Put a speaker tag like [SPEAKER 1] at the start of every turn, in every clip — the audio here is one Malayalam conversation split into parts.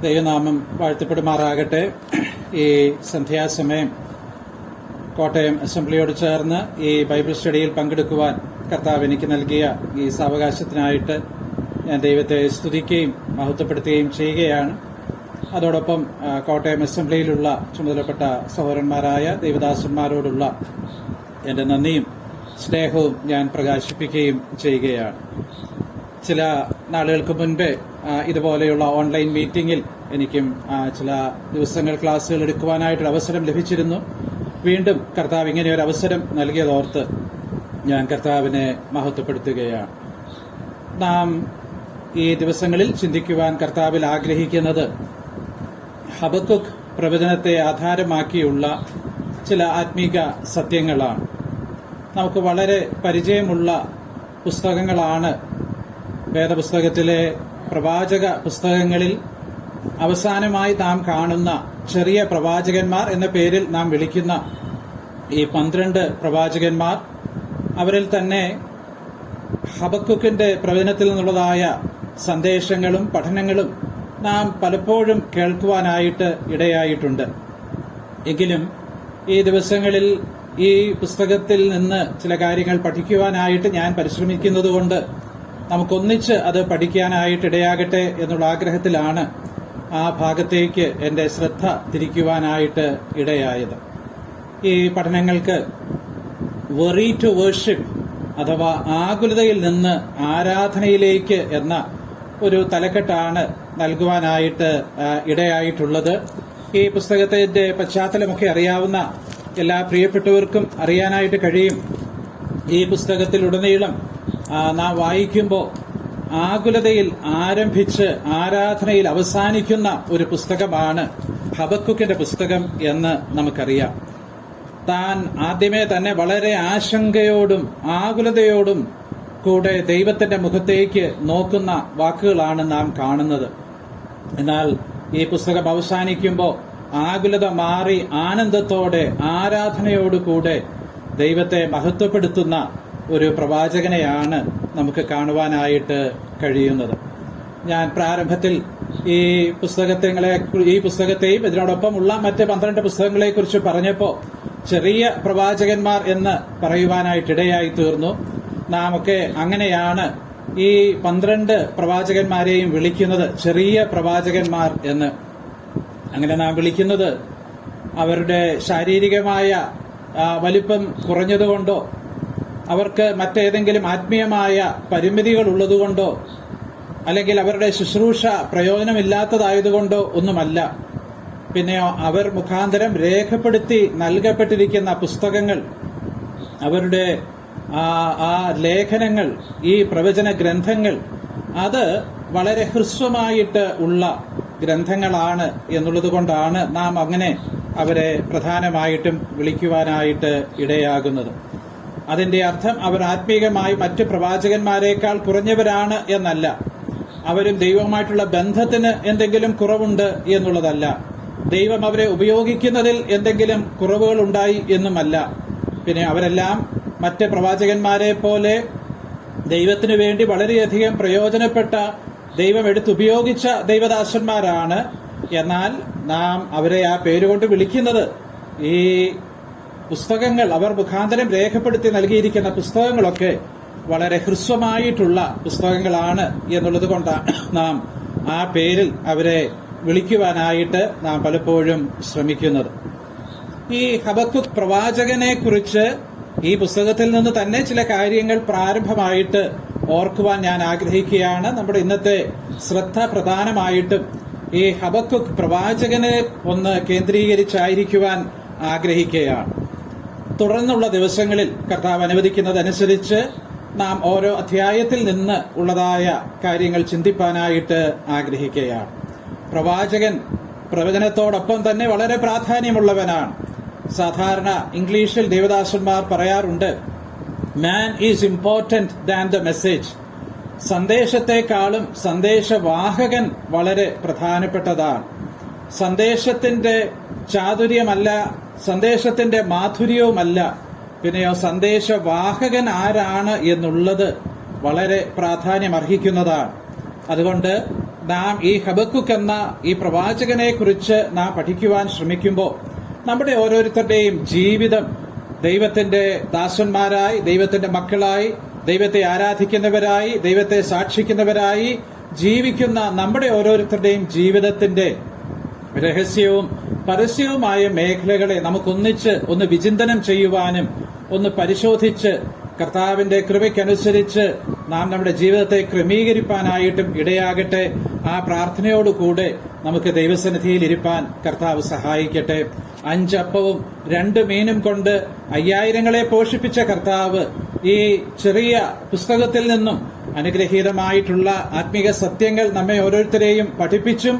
[SPEAKER 1] ദൈവനാമം വാഴ്ത്തപ്പെടുമാറാകട്ടെ. ഈ സന്ധ്യാസമയം കോട്ടയം അസംബ്ലിയോട് ചേർന്ന് ഈ ബൈബിൾ സ്റ്റഡിയിൽ പങ്കെടുക്കുവാൻ കർത്താവ് എനിക്ക് നൽകിയ ഈ സാവകാശത്തിനായിട്ട് ഞാൻ ദൈവത്തെ സ്തുതിക്കുകയും മഹത്വപ്പെടുത്തുകയും ചെയ്യുകയാണ്. അതോടൊപ്പം കോട്ടയം അസംബ്ലിയിലുള്ള ചുമതലപ്പെട്ട സഹോദരന്മാരായ ദൈവദാസന്മാരോടുള്ള എന്റെ നന്ദിയും സ്നേഹവും ഞാൻ പ്രകാശിപ്പിക്കുകയും ചെയ്യുകയാണ്. ചില നാളുകൾക്ക് മുൻപേ ഇതുപോലെയുള്ള ഓൺലൈൻ മീറ്റിംഗിൽ എനിക്കും ചില ദിവസങ്ങൾ ക്ലാസ്സുകൾ എടുക്കുവാനായിട്ടൊരു അവസരം ലഭിച്ചിരുന്നു. വീണ്ടും കർത്താവ് ഇങ്ങനെ ഒരു അവസരം നൽകിയതോർത്ത് ഞാൻ കർത്താവിനെ മഹത്വപ്പെടുത്തുകയാണ്. നാം ഈ ദിവസങ്ങളിൽ ചിന്തിക്കുവാൻ കർത്താവിൽ ആഗ്രഹിക്കുന്നത് ഹബക്കുക്ക് പ്രവചനത്തെ ആധാരമാക്കിയുള്ള ചില ആത്മീക സത്യങ്ങളാണ്. നമുക്ക് വളരെ പരിചയമുള്ള പുസ്തകങ്ങളാണ് വേദപുസ്തകത്തിലെ പ്രവാചക പുസ്തകങ്ങളിൽ അവസാനമായി നാം കാണുന്ന ചെറിയ പ്രവാചകന്മാർ എന്ന പേരിൽ നാം വിളിക്കുന്ന ഈ 12 പ്രവാചകന്മാർ. അവരിൽ തന്നെ ഹബക്കുക്കിന്റെ പ്രവചനത്തിൽ നിന്നുള്ളതായ സന്ദേശങ്ങളും പഠനങ്ങളും നാം പലപ്പോഴും കേൾക്കുവാനായിട്ട് ഇടയായിട്ടുണ്ട്. എങ്കിലും ഈ ദിവസങ്ങളിൽ ഈ പുസ്തകത്തിൽ നിന്ന് ചില കാര്യങ്ങൾ പഠിക്കുവാനായിട്ട് ഞാൻ പരിശ്രമിക്കുന്നതുകൊണ്ട് നമുക്കൊന്നിച്ച് അത് പഠിക്കാനായിട്ട് ഇടയാകട്ടെ എന്നുള്ള ആഗ്രഹത്തിലാണ് ആ ഭാഗത്തേക്ക് എന്റെ ശ്രദ്ധ തിരിക്കുവാനായിട്ട് ഇടയായത്. ഈ പഠനങ്ങൾക്ക് വെറി ടു വേർഷിപ്പ് അഥവാ ആകുലതയിൽ നിന്ന് ആരാധനയിലേക്ക് എന്ന ഒരു തലക്കെട്ടാണ് നൽകുവാനായിട്ട് ഇടയായിട്ടുള്ളത്. ഈ പുസ്തകത്തിന്റെ പശ്ചാത്തലമൊക്കെ അറിയാവുന്ന എല്ലാ പ്രിയപ്പെട്ടവർക്കും അറിയാനായിട്ട് കഴിയും. ഈ പുസ്തകത്തിലുടനീളം നാം വായിക്കുമ്പോൾ ആകുലതയിൽ ആരംഭിച്ച് ആരാധനയിൽ അവസാനിക്കുന്ന ഒരു പുസ്തകമാണ് ഹബക്കുക്കിന്റെ പുസ്തകം എന്ന് നമുക്കറിയാം. താൻ ആദ്യമേ തന്നെ വളരെ ആശങ്കയോടും ആകുലതയോടും കൂടെ ദൈവത്തിന്റെ മുഖത്തേക്ക് നോക്കുന്ന വാക്കുകളാണ് നാം കാണുന്നത്. എന്നാൽ ഈ പുസ്തകം അവസാനിക്കുമ്പോൾ ആകുലത മാറി ആനന്ദത്തോടെ ആരാധനയോടുകൂടെ ദൈവത്തെ മഹത്വപ്പെടുത്തുന്ന ഒരു പ്രവാചകനെയാണ് നമുക്ക് കാണുവാനായിട്ട് കഴിയുന്നത്. ഞാൻ പ്രാരംഭത്തിൽ ഈ പുസ്തകത്തെയും ഇതിനോടൊപ്പമുള്ള മറ്റ് 12 പുസ്തകങ്ങളെക്കുറിച്ച് പറഞ്ഞപ്പോൾ ചെറിയ പ്രവാചകന്മാർ എന്ന് പറയുവാനായിട്ടിടയായി തീർന്നു. നാം ഒക്കെ അങ്ങനെയാണ് ഈ 12 പ്രവാചകന്മാരെയും വിളിക്കുന്നത് ചെറിയ പ്രവാചകന്മാർ എന്ന്. അങ്ങനെ നാം വിളിക്കുന്നത് അവരുടെ ശാരീരികമായ വലിപ്പം കുറഞ്ഞതുകൊണ്ടോ അവർക്ക് മറ്റേതെങ്കിലും ആത്മീയമായ പരിമിതികൾ ഉള്ളതുകൊണ്ടോ അല്ലെങ്കിൽ അവരുടെ ശുശ്രൂഷ പ്രയോജനമില്ലാത്തതായതുകൊണ്ടോ ഒന്നുമല്ല. പിന്നെയോ അവർ മുഖാന്തരം രേഖപ്പെടുത്തി നൽകപ്പെട്ടിരിക്കുന്ന പുസ്തകങ്ങൾ, അവരുടെ ആ ലേഖനങ്ങൾ, ഈ പ്രവചന ഗ്രന്ഥങ്ങൾ അത് വളരെ ഹ്രസ്വമായിട്ട് ഉള്ള ഗ്രന്ഥങ്ങളാണ് എന്നുള്ളത് കൊണ്ടാണ് നാം അങ്ങനെ അവരെ പ്രധാനമായിട്ടും വിളിക്കുവാനായിട്ട് ഇടയാകുന്നത്. അതിന്റെ അർത്ഥം അവർ ആത്മീകമായി മറ്റ് പ്രവാചകന്മാരെക്കാൾ കുറഞ്ഞവരാണ് എന്നല്ല. അവരും ദൈവവുമായിട്ടുള്ള ബന്ധത്തിന് എന്തെങ്കിലും കുറവുണ്ട് എന്നുള്ളതല്ല. ദൈവം അവരെ ഉപയോഗിക്കുന്നതിൽ എന്തെങ്കിലും കുറവുകൾ ഉണ്ടായി എന്നുമല്ല. പിന്നെ അവരെല്ലാം മറ്റ് പ്രവാചകന്മാരെ പോലെ ദൈവത്തിനു വേണ്ടി വളരെയധികം പ്രയോജനപ്പെട്ട, ദൈവം എടുത്തുപയോഗിച്ച ദൈവദാസന്മാരാണ്. എന്നാൽ നാം അവരെ ആ പേരുകൊണ്ട് വിളിക്കുന്നത് ഈ പുസ്തകങ്ങൾ, അവർ മുഖാന്തരം രേഖപ്പെടുത്തി നൽകിയിരിക്കുന്ന പുസ്തകങ്ങളൊക്കെ വളരെ ഹ്രസ്വമായിട്ടുള്ള പുസ്തകങ്ങളാണ് എന്നുള്ളത് കൊണ്ടാണ് നാം ആ പേരിൽ അവരെ വിളിക്കുവാനായിട്ട് നാം പലപ്പോഴും ശ്രമിക്കുന്നത്. ഈ ഹബക്കുക്ക് പ്രവാചകനെ കുറിച്ച് ഈ പുസ്തകത്തിൽ നിന്ന് തന്നെ ചില കാര്യങ്ങൾ പ്രാരംഭമായിട്ട് ഓർക്കുവാൻ ഞാൻ ആഗ്രഹിക്കുകയാണ്. നമ്മുടെ ഇന്നത്തെ ശ്രദ്ധ പ്രധാനമായിട്ടും ഈ ഹബക്കുക്ക് പ്രവാചകനെ ഒന്ന് കേന്ദ്രീകരിച്ചായിരിക്കുവാൻ ആഗ്രഹിക്കുകയാണ്. തുടർന്നുള്ള ദിവസങ്ങളിൽ കർത്താവ് അനുവദിക്കുന്നതനുസരിച്ച് നാം ഓരോ അധ്യായത്തിൽ നിന്ന് ഉള്ളതായ കാര്യങ്ങൾ ചിന്തിപ്പാനായിട്ട് ആഗ്രഹിക്കുകയാണ്. പ്രവാചകൻ പ്രവചനത്തോടൊപ്പം തന്നെ വളരെ പ്രാധാന്യമുള്ളവനാണ്. സാധാരണ ഇംഗ്ലീഷിൽ ദേവദാസന്മാർ പറയാറുണ്ട്, man is important than the message. സന്ദേശത്തെക്കാളും സന്ദേശവാഹകൻ വളരെ പ്രധാനപ്പെട്ടതാണ്. സന്ദേശത്തിന്റെ ചാതുര്യമല്ല, സന്ദേശത്തിന്റെ മാധുര്യവുമല്ല, പിന്നെയോ സന്ദേശവാഹകൻ ആരാണ് എന്നുള്ളത് വളരെ പ്രാധാന്യമർഹിക്കുന്നതാണ്. അതുകൊണ്ട് നാം ഈ ഹബക്കുക്ക് എന്ന ഈ പ്രവാചകനെ കുറിച്ച് നാം പഠിക്കുവാൻ ശ്രമിക്കുമ്പോൾ നമ്മുടെ ഓരോരുത്തരുടെയും ജീവിതം ദൈവത്തിന്റെ ദാസന്മാരായി, ദൈവത്തിന്റെ മക്കളായി, ദൈവത്തെ ആരാധിക്കുന്നവരായി, ദൈവത്തെ സാക്ഷിക്കുന്നവരായി ജീവിക്കുന്ന നമ്മുടെ ഓരോരുത്തരുടെയും ജീവിതത്തിന്റെ രഹസ്യവും പരസ്യവുമായ മേഖലകളെ നമുക്കൊന്നിച്ച് ഒന്ന് വിചിന്തനം ചെയ്യുവാനും ഒന്ന് പരിശോധിച്ച് കർത്താവിന്റെ കൃപയ്ക്കനുസരിച്ച് നാം നമ്മുടെ ജീവിതത്തെ ക്രമീകരിപ്പാനായിട്ടും ഇടയാകട്ടെ. ആ പ്രാർത്ഥനയോടുകൂടെ നമുക്ക് ദൈവസന്നിധിയിൽ ഇരിപ്പാൻ കർത്താവ് സഹായിക്കട്ടെ. 5 അപ്പവും 2 മീനും കൊണ്ട് 5000 പോഷിപ്പിച്ച കർത്താവ് ഈ ചെറിയ പുസ്തകത്തിൽ നിന്നും അനുഗ്രഹീതമായിട്ടുള്ള ആത്മീക സത്യങ്ങൾ നമ്മെ ഓരോരുത്തരെയും പഠിപ്പിച്ചും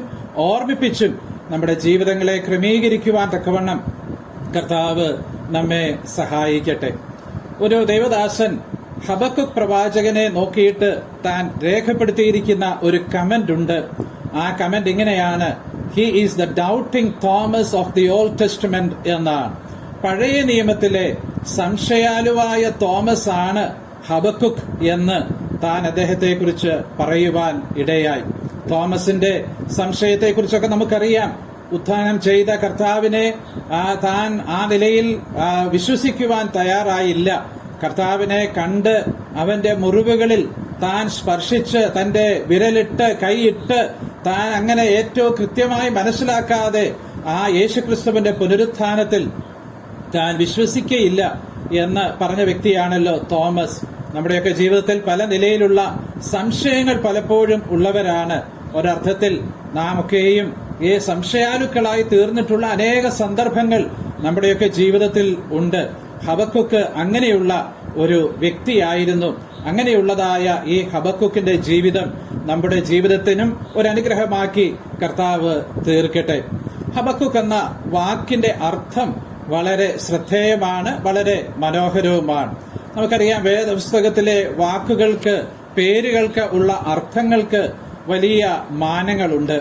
[SPEAKER 1] ഓർമ്മിപ്പിച്ചും നമ്മുടെ ജീവിതങ്ങളെ ക്രമീകരിക്കുവാൻ തക്കവണ്ണം കർത്താവ് നമ്മെ സഹായിക്കട്ടെ. ഒരു ദൈവദാസൻ ഹബക്കുക്ക് പ്രവാചകനെ നോക്കിയിട്ട് താൻ രേഖപ്പെടുത്തിയിരിക്കുന്ന ഒരു കമന്റ് ഉണ്ട്. ആ കമന്റ് ഇങ്ങനെയാണ്: he is the doubting Thomas of the old testament എന്നാണ്. പഴയ നിയമത്തിലെ സംശയാലുവായ തോമസ് ആണ് ഹബക്കുക്ക് എന്ന് താൻ അദ്ദേഹത്തെക്കുറിച്ച് പറയുവാൻ ഇടയായി. തോമസിന്റെ സംശയത്തെക്കുറിച്ചൊക്കെ നമുക്കറിയാം. ഉത്ഥാനം ചെയ്ത കർത്താവിനെ താൻ ആ നിലയിൽ വിശ്വസിക്കുവാൻ തയ്യാറായില്ല. കർത്താവിനെ കണ്ട് അവന്റെ മുറിവുകളിൽ താൻ സ്പർശിച്ച് തന്റെ വിരലിട്ട് കൈയിട്ട് താൻ അങ്ങനെ ഏറ്റവും കൃത്യമായി മനസ്സിലാക്കാതെ ആ യേശുക്രിസ്തുവിന്റെ പുനരുത്ഥാനത്തിൽ താൻ വിശ്വസിക്കയില്ല എന്ന് പറഞ്ഞ വ്യക്തിയാണല്ലോ തോമസ്. നമ്മുടെയൊക്കെ ജീവിതത്തിൽ പല നിലയിലുള്ള സംശയങ്ങൾ പലപ്പോഴും ഉള്ളവരാണ്. ഒരർത്ഥത്തിൽ നാം ഒക്കെയും ഈ സംശയാലുക്കളായി തീർന്നിട്ടുള്ള അനേക സന്ദർഭങ്ങൾ നമ്മുടെയൊക്കെ ജീവിതത്തിൽ ഉണ്ട്. ഹബക്കുക്ക് അങ്ങനെയുള്ള ഒരു വ്യക്തിയായിരുന്നു. അങ്ങനെയുള്ളതായ ഈ ഹബക്കുക്കിന്റെ ജീവിതം നമ്മുടെ ജീവിതത്തിനും ഒരു അനുഗ്രഹമാക്കി കർത്താവ് തീർക്കട്ടെ. ഹബക്കുക്ക് എന്ന വാക്കിന്റെ അർത്ഥം വളരെ ശ്രദ്ധേയമാണ്, വളരെ മനോഹരവുമാണ്. നമുക്കറിയാം, വേദപുസ്തകത്തിലെ വാക്കുകൾക്ക്, പേരുകൾക്ക് ഉള്ള അർത്ഥങ്ങൾക്ക് വലിയ മാനങ്ങളുണ്ട്.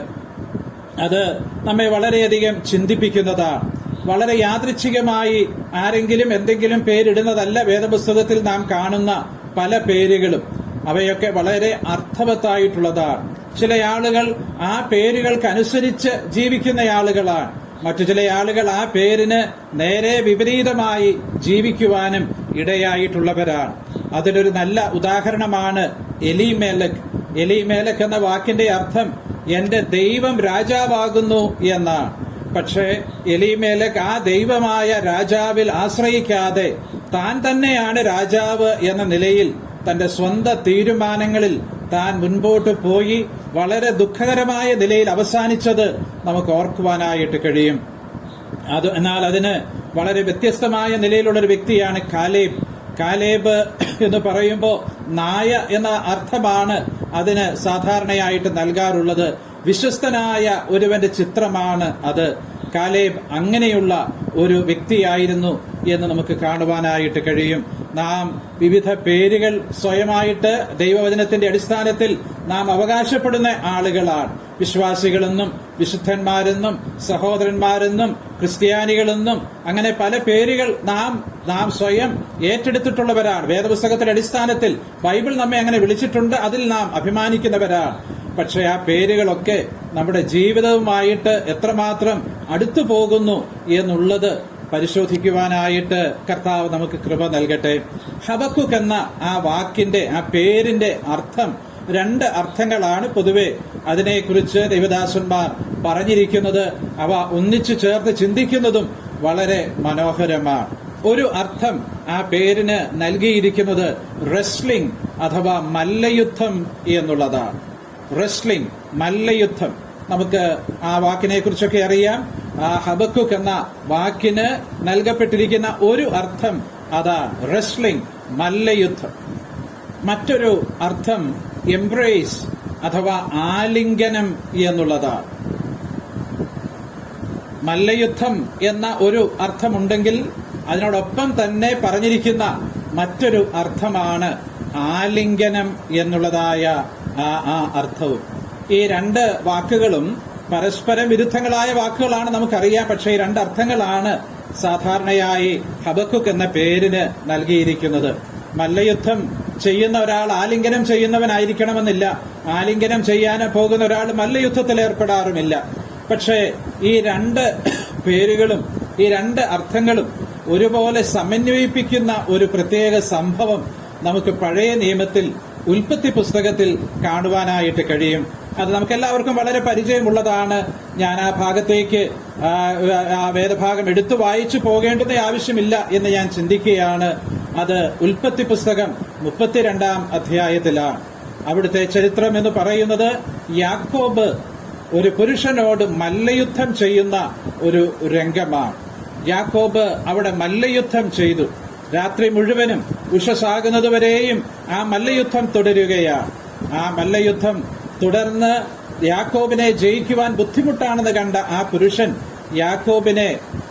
[SPEAKER 1] അത് നമ്മെ വളരെയധികം ചിന്തിപ്പിക്കുന്നതാണ്. വളരെ യാദൃച്ഛികമായി ആരെങ്കിലും എന്തെങ്കിലും പേരിടുന്നതല്ല വേദപുസ്തകത്തിൽ നാം കാണുന്ന പല പേരുകളും. അവയൊക്കെ വളരെ അർത്ഥവത്തായിട്ടുള്ളതാണ്. ചില ആളുകൾ ആ പേരുകൾക്കനുസരിച്ച് ജീവിക്കുന്ന ആളുകളാണ്. മറ്റു ചില ആളുകൾ ആ പേരിന് നേരെ വിപരീതമായി ജീവിക്കുവാനും ഇടയായിട്ടുള്ളവരാണ്. അതിലൊരു നല്ല ഉദാഹരണമാണ് എലീമേലക്ക്. എലീമേലക്ക് എന്ന വാക്കിന്റെ അർത്ഥം എന്റെ ദൈവം രാജാവാകുന്നു എന്നാണ്. പക്ഷേ എലീമേലക്ക് ആ ദൈവമായ രാജാവിൽ ആശ്രയിക്കാതെ താൻ തന്നെയാണ് രാജാവ് എന്ന നിലയിൽ തന്റെ സ്വന്തം തീരുമാനങ്ങളിൽ താൻ മുൻപോട്ട് പോയി വളരെ ദുഃഖകരമായ നിലയിൽ അവസാനിച്ചത് നമുക്ക് ഓർക്കുവാനായിട്ട് കഴിയും. എന്നാൽ അതിന് വളരെ വ്യത്യസ്തമായ നിലയിലുള്ള ഒരു വ്യക്തിയാണ് കാലേബ്. കാലേബ് എന്ന് പറയുമ്പോൾ നായ എന്ന അർത്ഥമാണ് അതിന് സാധാരണയായിട്ട് നൽകാറുള്ളത്. വിശ്വസ്തനായ ഒരുവന്റെ ചിത്രമാണ് അത്. കാലേബ് അങ്ങനെയുള്ള ഒരു വ്യക്തിയായിരുന്നു എന്ന് നമുക്ക് കാണുവാനായിട്ട് കഴിയും. നാം വിവിധ പേരുകൾ സ്വയമായിട്ട് ദൈവവചനത്തിന്റെ അടിസ്ഥാനത്തിൽ നാം അവകാശപ്പെടുന്ന ആളുകളാണ്. വിശ്വാസികളെന്നും വിശുദ്ധന്മാരെന്നും സഹോദരന്മാരെന്നും ക്രിസ്ത്യാനികളെന്നും അങ്ങനെ പല പേരുകൾ നാം സ്വയം ഏറ്റെടുത്തിട്ടുള്ളവരാണ്. വേദപുസ്തകത്തിന്റെ അടിസ്ഥാനത്തിൽ ബൈബിൾ നമ്മെ അങ്ങനെ വിളിച്ചിട്ടുണ്ട്. അതിൽ നാം അഭിമാനിക്കുന്നവരാണ്. പക്ഷെ ആ പേരുകളൊക്കെ നമ്മുടെ ജീവിതവുമായിട്ട് എത്രമാത്രം അടുത്തു പോകുന്നു എന്നുള്ളത് പരിശോധിക്കുവാനായിട്ട് കർത്താവ് നമുക്ക് കൃപ നൽകട്ടെ. ഹബക്കുക്ക് എന്ന ആ വാക്കിന്റെ, ആ പേരിന്റെ അർത്ഥം 2 അർത്ഥങ്ങളാണ് പൊതുവെ അതിനെക്കുറിച്ച് ദൈവദാസന്മാർ പറഞ്ഞിരിക്കുന്നത്. അവ ഒന്നിച്ചു ചേർത്ത് ചിന്തിക്കുന്നതും വളരെ മനോഹരമാണ്. ഒരു അർത്ഥം ആ പേരിന് നൽകിയിരിക്കുന്നത് റെസ്ലിംഗ് അഥവാ മല്ലയുദ്ധം എന്നുള്ളതാണ്. റെസ്ലിംഗ്, മല്ലയുദ്ധം. നമുക്ക് ആ വാക്കിനെ കുറിച്ചൊക്കെ അറിയാം. ആ ഹബക്കുക്ക് എന്ന വാക്കിന് നൽകപ്പെട്ടിരിക്കുന്ന ഒരു അർത്ഥം അതാണ് റെസ്ലിംഗ്, മല്ലയുദ്ധം. മറ്റൊരു അർത്ഥം എംബ്രേസ് അഥവാ ആലിംഗനം എന്നുള്ളതാണ്. മല്ലയുദ്ധം എന്ന ഒരു അർത്ഥമുണ്ടെങ്കിൽ അതിനോടൊപ്പം തന്നെ പറഞ്ഞിരിക്കുന്ന മറ്റൊരു അർത്ഥമാണ് ആലിംഗനം എന്നുള്ളതായ ആ അർത്ഥവും. ഈ 2 വാക്കുകളും പരസ്പരം വിരുദ്ധങ്ങളായ വാക്കുകളാണ് നമുക്കറിയാം. പക്ഷേ ഈ 2 അർത്ഥങ്ങളാണ് സാധാരണയായി ഹബക്കുക്ക് എന്ന പേരിന് നൽകിയിരിക്കുന്നത്. മല്ലയുദ്ധം ചെയ്യുന്ന ഒരാൾ ആലിംഗനം ചെയ്യുന്നവനായിരിക്കണമെന്നില്ല. ആലിംഗനം ചെയ്യാൻ പോകുന്ന ഒരാൾ മല്ലയുദ്ധത്തിൽ ഏർപ്പെടാറുമില്ല. പക്ഷേ ഈ രണ്ട് പേരുകളും ഈ രണ്ട് അർത്ഥങ്ങളും ഒരുപോലെ സമന്വയിപ്പിക്കുന്ന ഒരു പ്രത്യേക സംഭവം നമുക്ക് പഴയ നിയമത്തിൽ ഉൽപ്പത്തി പുസ്തകത്തിൽ കാണുവാനായിട്ട് കഴിയും. അത് നമുക്കെല്ലാവർക്കും വളരെ പരിചയമുള്ളതാണ്. ഞാൻ ആ ഭാഗത്തേക്ക് ആ വേദഭാഗം എടുത്തു വായിച്ചു പോകേണ്ടുന്ന ആവശ്യമില്ല എന്ന് ഞാൻ ചിന്തിക്കുകയാണ്. അത് ഉൽപ്പത്തി പുസ്തകം 32-ാം അധ്യായത്തിലാണ്. അവിടുത്തെ ചരിത്രം എന്ന് പറയുന്നത് യാക്കോബ് ഒരു പുരുഷനോട് മല്ലയുദ്ധം ചെയ്യുന്ന ഒരു രംഗമാണ്. യാക്കോബ് അവിടെ മല്ലയുദ്ധം ചെയ്തു. രാത്രി മുഴുവനും ഉഷസാകുന്നതുവരെയും ആ മല്ലയുദ്ധം തുടരുകയാണ്. ആ മല്ലയുദ്ധം തുടർന്ന് യാക്കോബിനെ ജയിക്കുവാൻ ബുദ്ധിമുട്ടാണെന്ന് കണ്ട ആ പുരുഷൻ യാക്കോബിനെ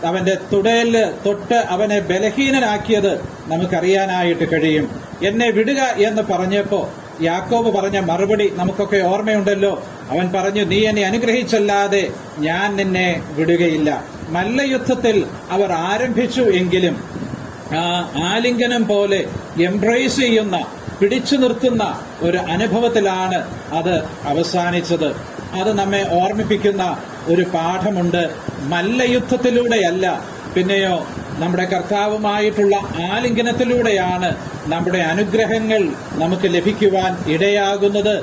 [SPEAKER 1] അവന്റെ തുടയില് തൊട്ട് അവനെ ബലഹീനനാക്കിയത് നമുക്കറിയാനായിട്ട് കഴിയും. എന്നെ വിടുക എന്ന് പറഞ്ഞപ്പോ യാക്കോബ് പറഞ്ഞ മറുപടി നമുക്കൊക്കെ ഓർമ്മയുണ്ടല്ലോ. അവൻ പറഞ്ഞു, നീ എന്നെ അനുഗ്രഹിച്ചല്ലാതെ ഞാൻ നിന്നെ വിടുകയില്ല. മല്ലയുദ്ധത്തിൽ അവർ ആരംഭിച്ചു എങ്കിലും ആ ആലിംഗനം പോലെ എംബ്രേസ് ചെയ്യുന്ന, പിടിച്ചു നിർത്തുന്ന ഒരു അനുഭവത്തിലാണ് അത് അവസാനിച്ചത്. അത് നമ്മെ ഓർമ്മിപ്പിക്കുന്ന ഒരു പാഠമുണ്ട്. മല്ലയുദ്ധത്തിലൂടെയല്ല, പിന്നെയോ നമ്മുടെ കർത്താവുമായിട്ടുള്ള ആലിംഗനത്തിലൂടെയാണ് നമ്മുടെ അനുഗ്രഹങ്ങൾ നമുക്ക് ലഭിക്കുവാൻ ഇടയാകുന്നത്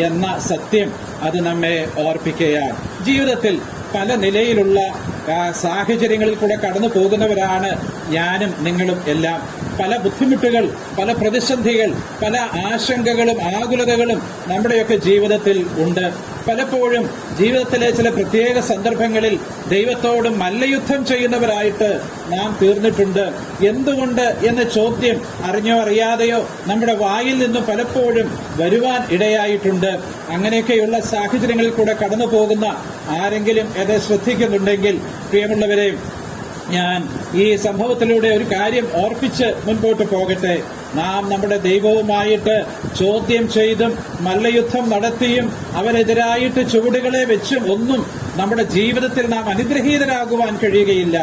[SPEAKER 1] എന്ന സത്യം അത് നമ്മെ ഓർപ്പിക്കുകയാണ്. ജീവിതത്തിൽ പല നിലയിലുള്ള സാഹചര്യങ്ങളിൽ കൂടെ കടന്നു പോകുന്നവരാണ് ഞാനും നിങ്ങളും എല്ലാം. പല ബുദ്ധിമുട്ടുകൾ, പല പ്രതിസന്ധികൾ, പല ആശങ്കകളും ആകുലതകളും നമ്മുടെയൊക്കെ ജീവിതത്തിൽ ഉണ്ട്. പലപ്പോഴും ജീവിതത്തിലെ ചില പ്രത്യേക സന്ദർഭങ്ങളിൽ ദൈവത്തോട് മല്ലയുദ്ധം ചെയ്യുന്നവരായിട്ട് നാം തീർന്നിട്ടുണ്ട്. എന്തുകൊണ്ട് എന്ന ചോദ്യം അറിഞ്ഞോ അറിയാതെയോ നമ്മുടെ വായിൽ നിന്നും പലപ്പോഴും വരുവാൻ ഇടയായിട്ടുണ്ട്. അങ്ങനെയൊക്കെയുള്ള സാഹചര്യങ്ങളിൽ കൂടെ കടന്നു പോകുന്ന ആരെങ്കിലും എന്നെ ശ്രദ്ധിക്കുന്നുണ്ടെങ്കിൽ, പ്രിയമുള്ളവരെ, ഞാൻ ഈ സംഭവത്തിലൂടെ ഒരു കാര്യം ഓർപ്പിച്ച് മുൻപോട്ട് പോകട്ടെ. നാം നമ്മുടെ ദൈവവുമായിട്ട് ചോദ്യം ചെയ്തും മല്ലയുദ്ധം നടത്തിയും അവരെതിരായിട്ട് ചുവടുകളെ വെച്ചും ഒന്നും നമ്മുടെ ജീവിതത്തിൽ നാം അനുഗ്രഹീതരാകുവാൻ കഴിയുകയില്ല.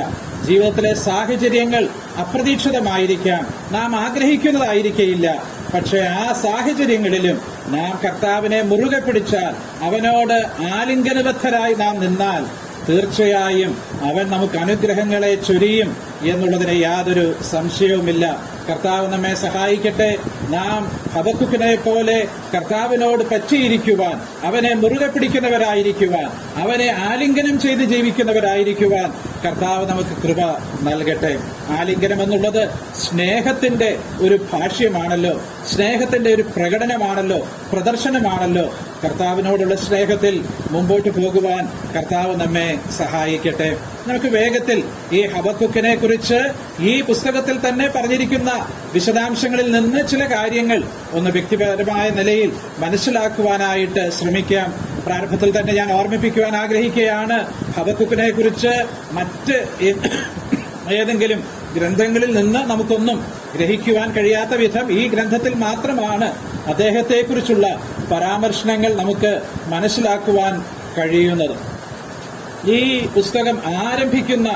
[SPEAKER 1] ജീവിതത്തിലെ സാഹചര്യങ്ങൾ അപ്രതീക്ഷിതമായിരിക്കാം, നാം ആഗ്രഹിക്കുന്നതായിരിക്കയില്ല. പക്ഷെ ആ സാഹചര്യങ്ങളിലും നാം കർത്താവിനെ മുറുകെ പിടിച്ചാൽ, അവനോട് ആലിംഗനബദ്ധരായി നാം നിന്നാൽ, തീർച്ചയായും അവൻ നമുക്ക് അനുഗ്രഹങ്ങളെ ചൊരിയും എന്നുള്ളതിന് യാതൊരു സംശയവുമില്ല. കർത്താവ് നമ്മെ സഹായിക്കട്ടെ. നാം ഹബക്കുക്കിനെ പോലെ കർത്താവിനോട് പറ്റിയിരിക്കുവാൻ, അവനെ മുറുകെ പിടിക്കുന്നവരായിരിക്കുവാൻ, അവനെ ആലിംഗനം ചെയ്ത് ജീവിക്കുന്നവരായിരിക്കുവാൻ കർത്താവ് നമുക്ക് കൃപ നൽകട്ടെ. ആലിംഗനം എന്നുള്ളത് സ്നേഹത്തിന്റെ ഒരു ഭാഷ്യമാണല്ലോ, സ്നേഹത്തിന്റെ ഒരു പ്രകടനമാണല്ലോ, പ്രദർശനമാണല്ലോ. കർത്താവിനോടുള്ള സ്നേഹത്തിൽ മുമ്പോട്ട് പോകുവാൻ കർത്താവ് നമ്മെ സഹായിക്കട്ടെ. നമുക്ക് വേഗത്തിൽ ഈ ഹബക്കുക്കിനെ കുറിച്ച് ഈ പുസ്തകത്തിൽ തന്നെ പറഞ്ഞിരിക്കുന്ന വിശദാംശങ്ങളിൽ നിന്ന് ചില കാര്യങ്ങൾ ഒന്ന് വ്യക്തിപരമായ നിലയിൽ മനസ്സിലാക്കുവാനായിട്ട് ശ്രമിക്കാം. പ്രാരംഭത്തിൽ തന്നെ ഞാൻ ഓർമ്മിപ്പിക്കുവാൻ ആഗ്രഹിക്കുകയാണ്, ഹബക്കുക്കിനെ കുറിച്ച് മറ്റ് ഏതെങ്കിലും ഗ്രന്ഥങ്ങളിൽ നിന്ന് നമുക്കൊന്നും ഗ്രഹിക്കുവാൻ കഴിയാത്ത വിധം ഈ ഗ്രന്ഥത്തിൽ മാത്രമാണ് അദ്ദേഹത്തെക്കുറിച്ചുള്ള പരാമർശനങ്ങൾ നമുക്ക് മനസ്സിലാക്കുവാൻ കഴിയുന്നത്. ഈ പുസ്തകം ആരംഭിക്കുന്ന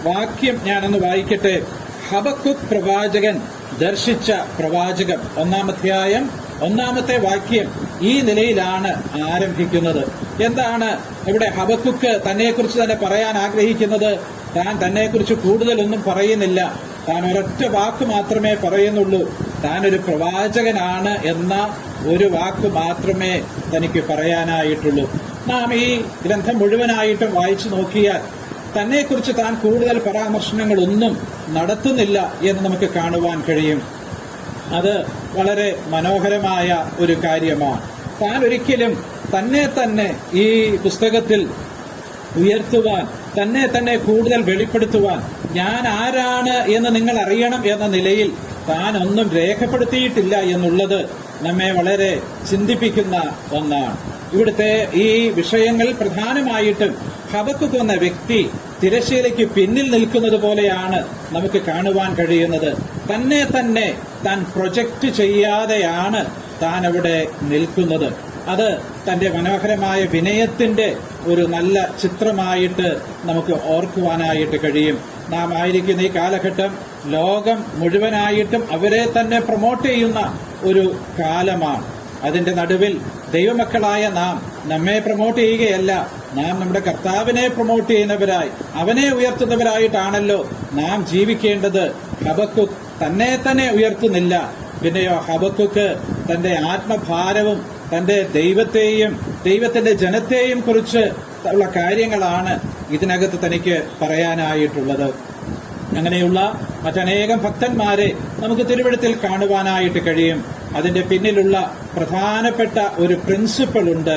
[SPEAKER 1] വാക്യം ഞാനൊന്ന് വായിക്കട്ടെ. ഹബക്കുക്ക് പ്രവാചകൻ ദർശിച്ച പ്രവാചകം, 1-ാം അധ്യായം 1-ാമത്തെ വാക്യം ഈ നിലയിലാണ് ആരംഭിക്കുന്നത്. എന്താണ് ഇവിടെ ഹബക്കുക്ക് തന്നെക്കുറിച്ച് തന്നെ പറയാൻ ആഗ്രഹിക്കുന്നത്? താൻ തന്നെക്കുറിച്ച് കൂടുതലൊന്നും പറയുന്നില്ല. താൻ ഒരൊറ്റ വാക്ക് മാത്രമേ പറയുന്നുള്ളൂ. താൻ ഒരു പ്രവാചകനാണ് എന്ന ഒരു വാക്ക് മാത്രമേ തനിക്ക് പറയാനായിട്ടുള്ളൂ. നാം ഈ ഗ്രന്ഥം മുഴുവനായിട്ടും വായിച്ചു നോക്കിയാൽ തന്നെക്കുറിച്ച് താൻ കൂടുതൽ പരാമർശനങ്ങളൊന്നും നടത്തുന്നില്ല എന്ന് നമുക്ക് കാണുവാൻ കഴിയും. അത് വളരെ മനോഹരമായ ഒരു കാര്യമാണ്. താൻ ഒരിക്കലും തന്നെ ഈ പുസ്തകത്തിൽ ഉയർത്തുവാൻ, തന്നെ കൂടുതൽ വെളിപ്പെടുത്തുവാൻ, ഞാൻ ആരാണ് എന്ന് നിങ്ങൾ അറിയണം എന്ന നിലയിൽ താൻ ഒന്നും രേഖപ്പെടുത്തിയിട്ടില്ല എന്നുള്ളത് നമ്മെ വളരെ ചിന്തിപ്പിക്കുന്ന ഒന്നാണ്. ഇവിടുത്തെ ഈ വിഷയങ്ങൾ പ്രധാനമായിട്ടും ഹബക്കുക്ക് എന്ന വ്യക്തി തിരശ്ശീലയ്ക്ക് പിന്നിൽ നിൽക്കുന്നത് പോലെയാണ് നമുക്ക് കാണുവാൻ കഴിയുന്നത്. തന്നെ താൻ പ്രൊജക്റ്റ് ചെയ്യാതെയാണ് താൻ അവിടെ നിൽക്കുന്നത്. അത് തന്റെ മനോഹരമായ വിനയത്തിന്റെ ഒരു നല്ല ചിത്രമായിട്ട് നമുക്ക് ഓർക്കുവാനായിട്ട് കഴിയും. നാം ആയിരിക്കുന്ന ഈ കാലഘട്ടം ലോകം മുഴുവനായിട്ടും അവരെ തന്നെ പ്രൊമോട്ട് ചെയ്യുന്ന ഒരു കാലമാണ്. അതിന്റെ നടുവിൽ ദൈവമക്കളായ നാം നമ്മെ പ്രൊമോട്ട് ചെയ്യുകയല്ല, നാം നമ്മുടെ കർത്താവിനെ പ്രൊമോട്ട് ചെയ്യുന്നവരായി, അവനെ ഉയർത്തുന്നവരായിട്ടാണല്ലോ നാം ജീവിക്കേണ്ടത്. ഹബക്കുക്ക് തന്നെ തന്നെ ഉയർത്തുന്നില്ല, പിന്നെയോ ഹബക്കുക്ക് തന്റെ ആത്മഭാരവും തന്റെ ദൈവത്തെയും ദൈവത്തിന്റെ ജനത്തെയും കുറിച്ച് ഉള്ള കാര്യങ്ങളാണ് ഇതിനകത്ത് തനിക്ക് പറയാനായിട്ടുള്ളത്. അങ്ങനെയുള്ള മറ്റനേകം ഭക്തന്മാരെ നമുക്ക് തിരുവെഴുത്തിൽ കാണുവാനായിട്ട് കഴിയും. അതിന്റെ പിന്നിലുള്ള പ്രധാനപ്പെട്ട ഒരു പ്രിൻസിപ്പിൾ ഉണ്ട്.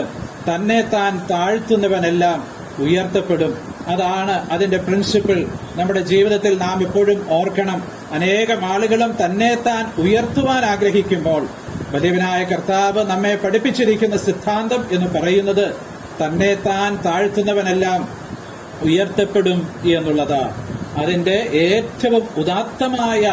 [SPEAKER 1] തന്നെ താൻ താഴ്ത്തുന്നവനെല്ലാം ഉയർത്തപ്പെടും. അതാണ് അതിന്റെ പ്രിൻസിപ്പിൾ. നമ്മുടെ ജീവിതത്തിൽ നാം എപ്പോഴും ഓർക്കണം. അനേകം ആളുകളും തന്നെ താൻ ഉയർത്തുവാൻ ആഗ്രഹിക്കുമ്പോൾ വലിയവനായ കർത്താവ് നമ്മെ പഠിപ്പിച്ചിരിക്കുന്ന സിദ്ധാന്തം എന്ന് പറയുന്നത് തന്നെ താൻ താഴ്ത്തുന്നവനെല്ലാം ഉയർത്തപ്പെടും എന്നുള്ളതാണ്. അതിന്റെ ഏറ്റവും ഉദാത്തമായ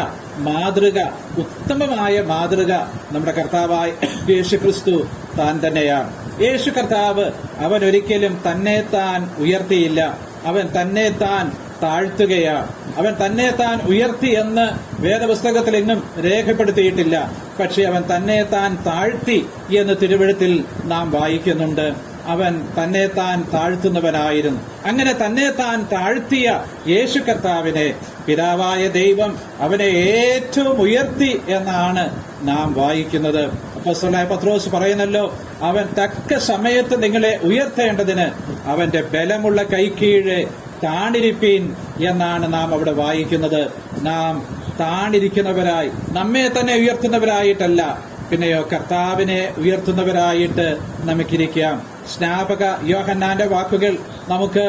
[SPEAKER 1] മാതൃക, ഉത്തമമായ മാതൃക നമ്മുടെ കർത്താവായ യേശുക്രിസ്തു താൻ തന്നെയാണ്. യേശു കർത്താവ് അവൻ ഒരിക്കലും തന്നെ താൻ ഉയർത്തിയില്ല, അവൻ തന്നെ താൻ താഴ്ത്തുകയാണ്. അവൻ തന്നെ താൻ ഉയർത്തി എന്ന് വേദപുസ്തകത്തിൽ എങ്ങും രേഖപ്പെടുത്തിയിട്ടില്ല. പക്ഷെ അവൻ തന്നെ താൻ താഴ്ത്തി എന്ന് തിരുവെഴുത്തിൽ നാം വായിക്കുന്നുണ്ട്. അവൻ തന്നെ താൻ താഴ്ത്തുന്നവനായിരുന്നു. അങ്ങനെ തന്നെ താൻ താഴ്ത്തിയ യേശു കർത്താവിനെ പിതാവായ ദൈവം അവനെ ഏറ്റവും ഉയർത്തി എന്നാണ് നാം വായിക്കുന്നത്. അപ്പോസ്തലനായ പത്രോസ് പറയുന്നല്ലോ, അവൻ തക്ക സമയത്ത് നിങ്ങളെ ഉയർത്തേണ്ടതിന് അവന്റെ ബലമുള്ള കൈക്കീഴെ താണിരിപ്പീൻ എന്നാണ് നാം അവിടെ വായിക്കുന്നത്. നാം താണിരിക്കുന്നവരായി, നമ്മെ തന്നെ ഉയർത്തുന്നവരായിട്ടല്ല, പിന്നെയോ കർത്താവിനെ ഉയർത്തുന്നവരായിട്ട് നമുക്കിരിക്കാം. സ്നാപക യോഹന്നാന്റെ വാക്കുകൾ നമുക്ക്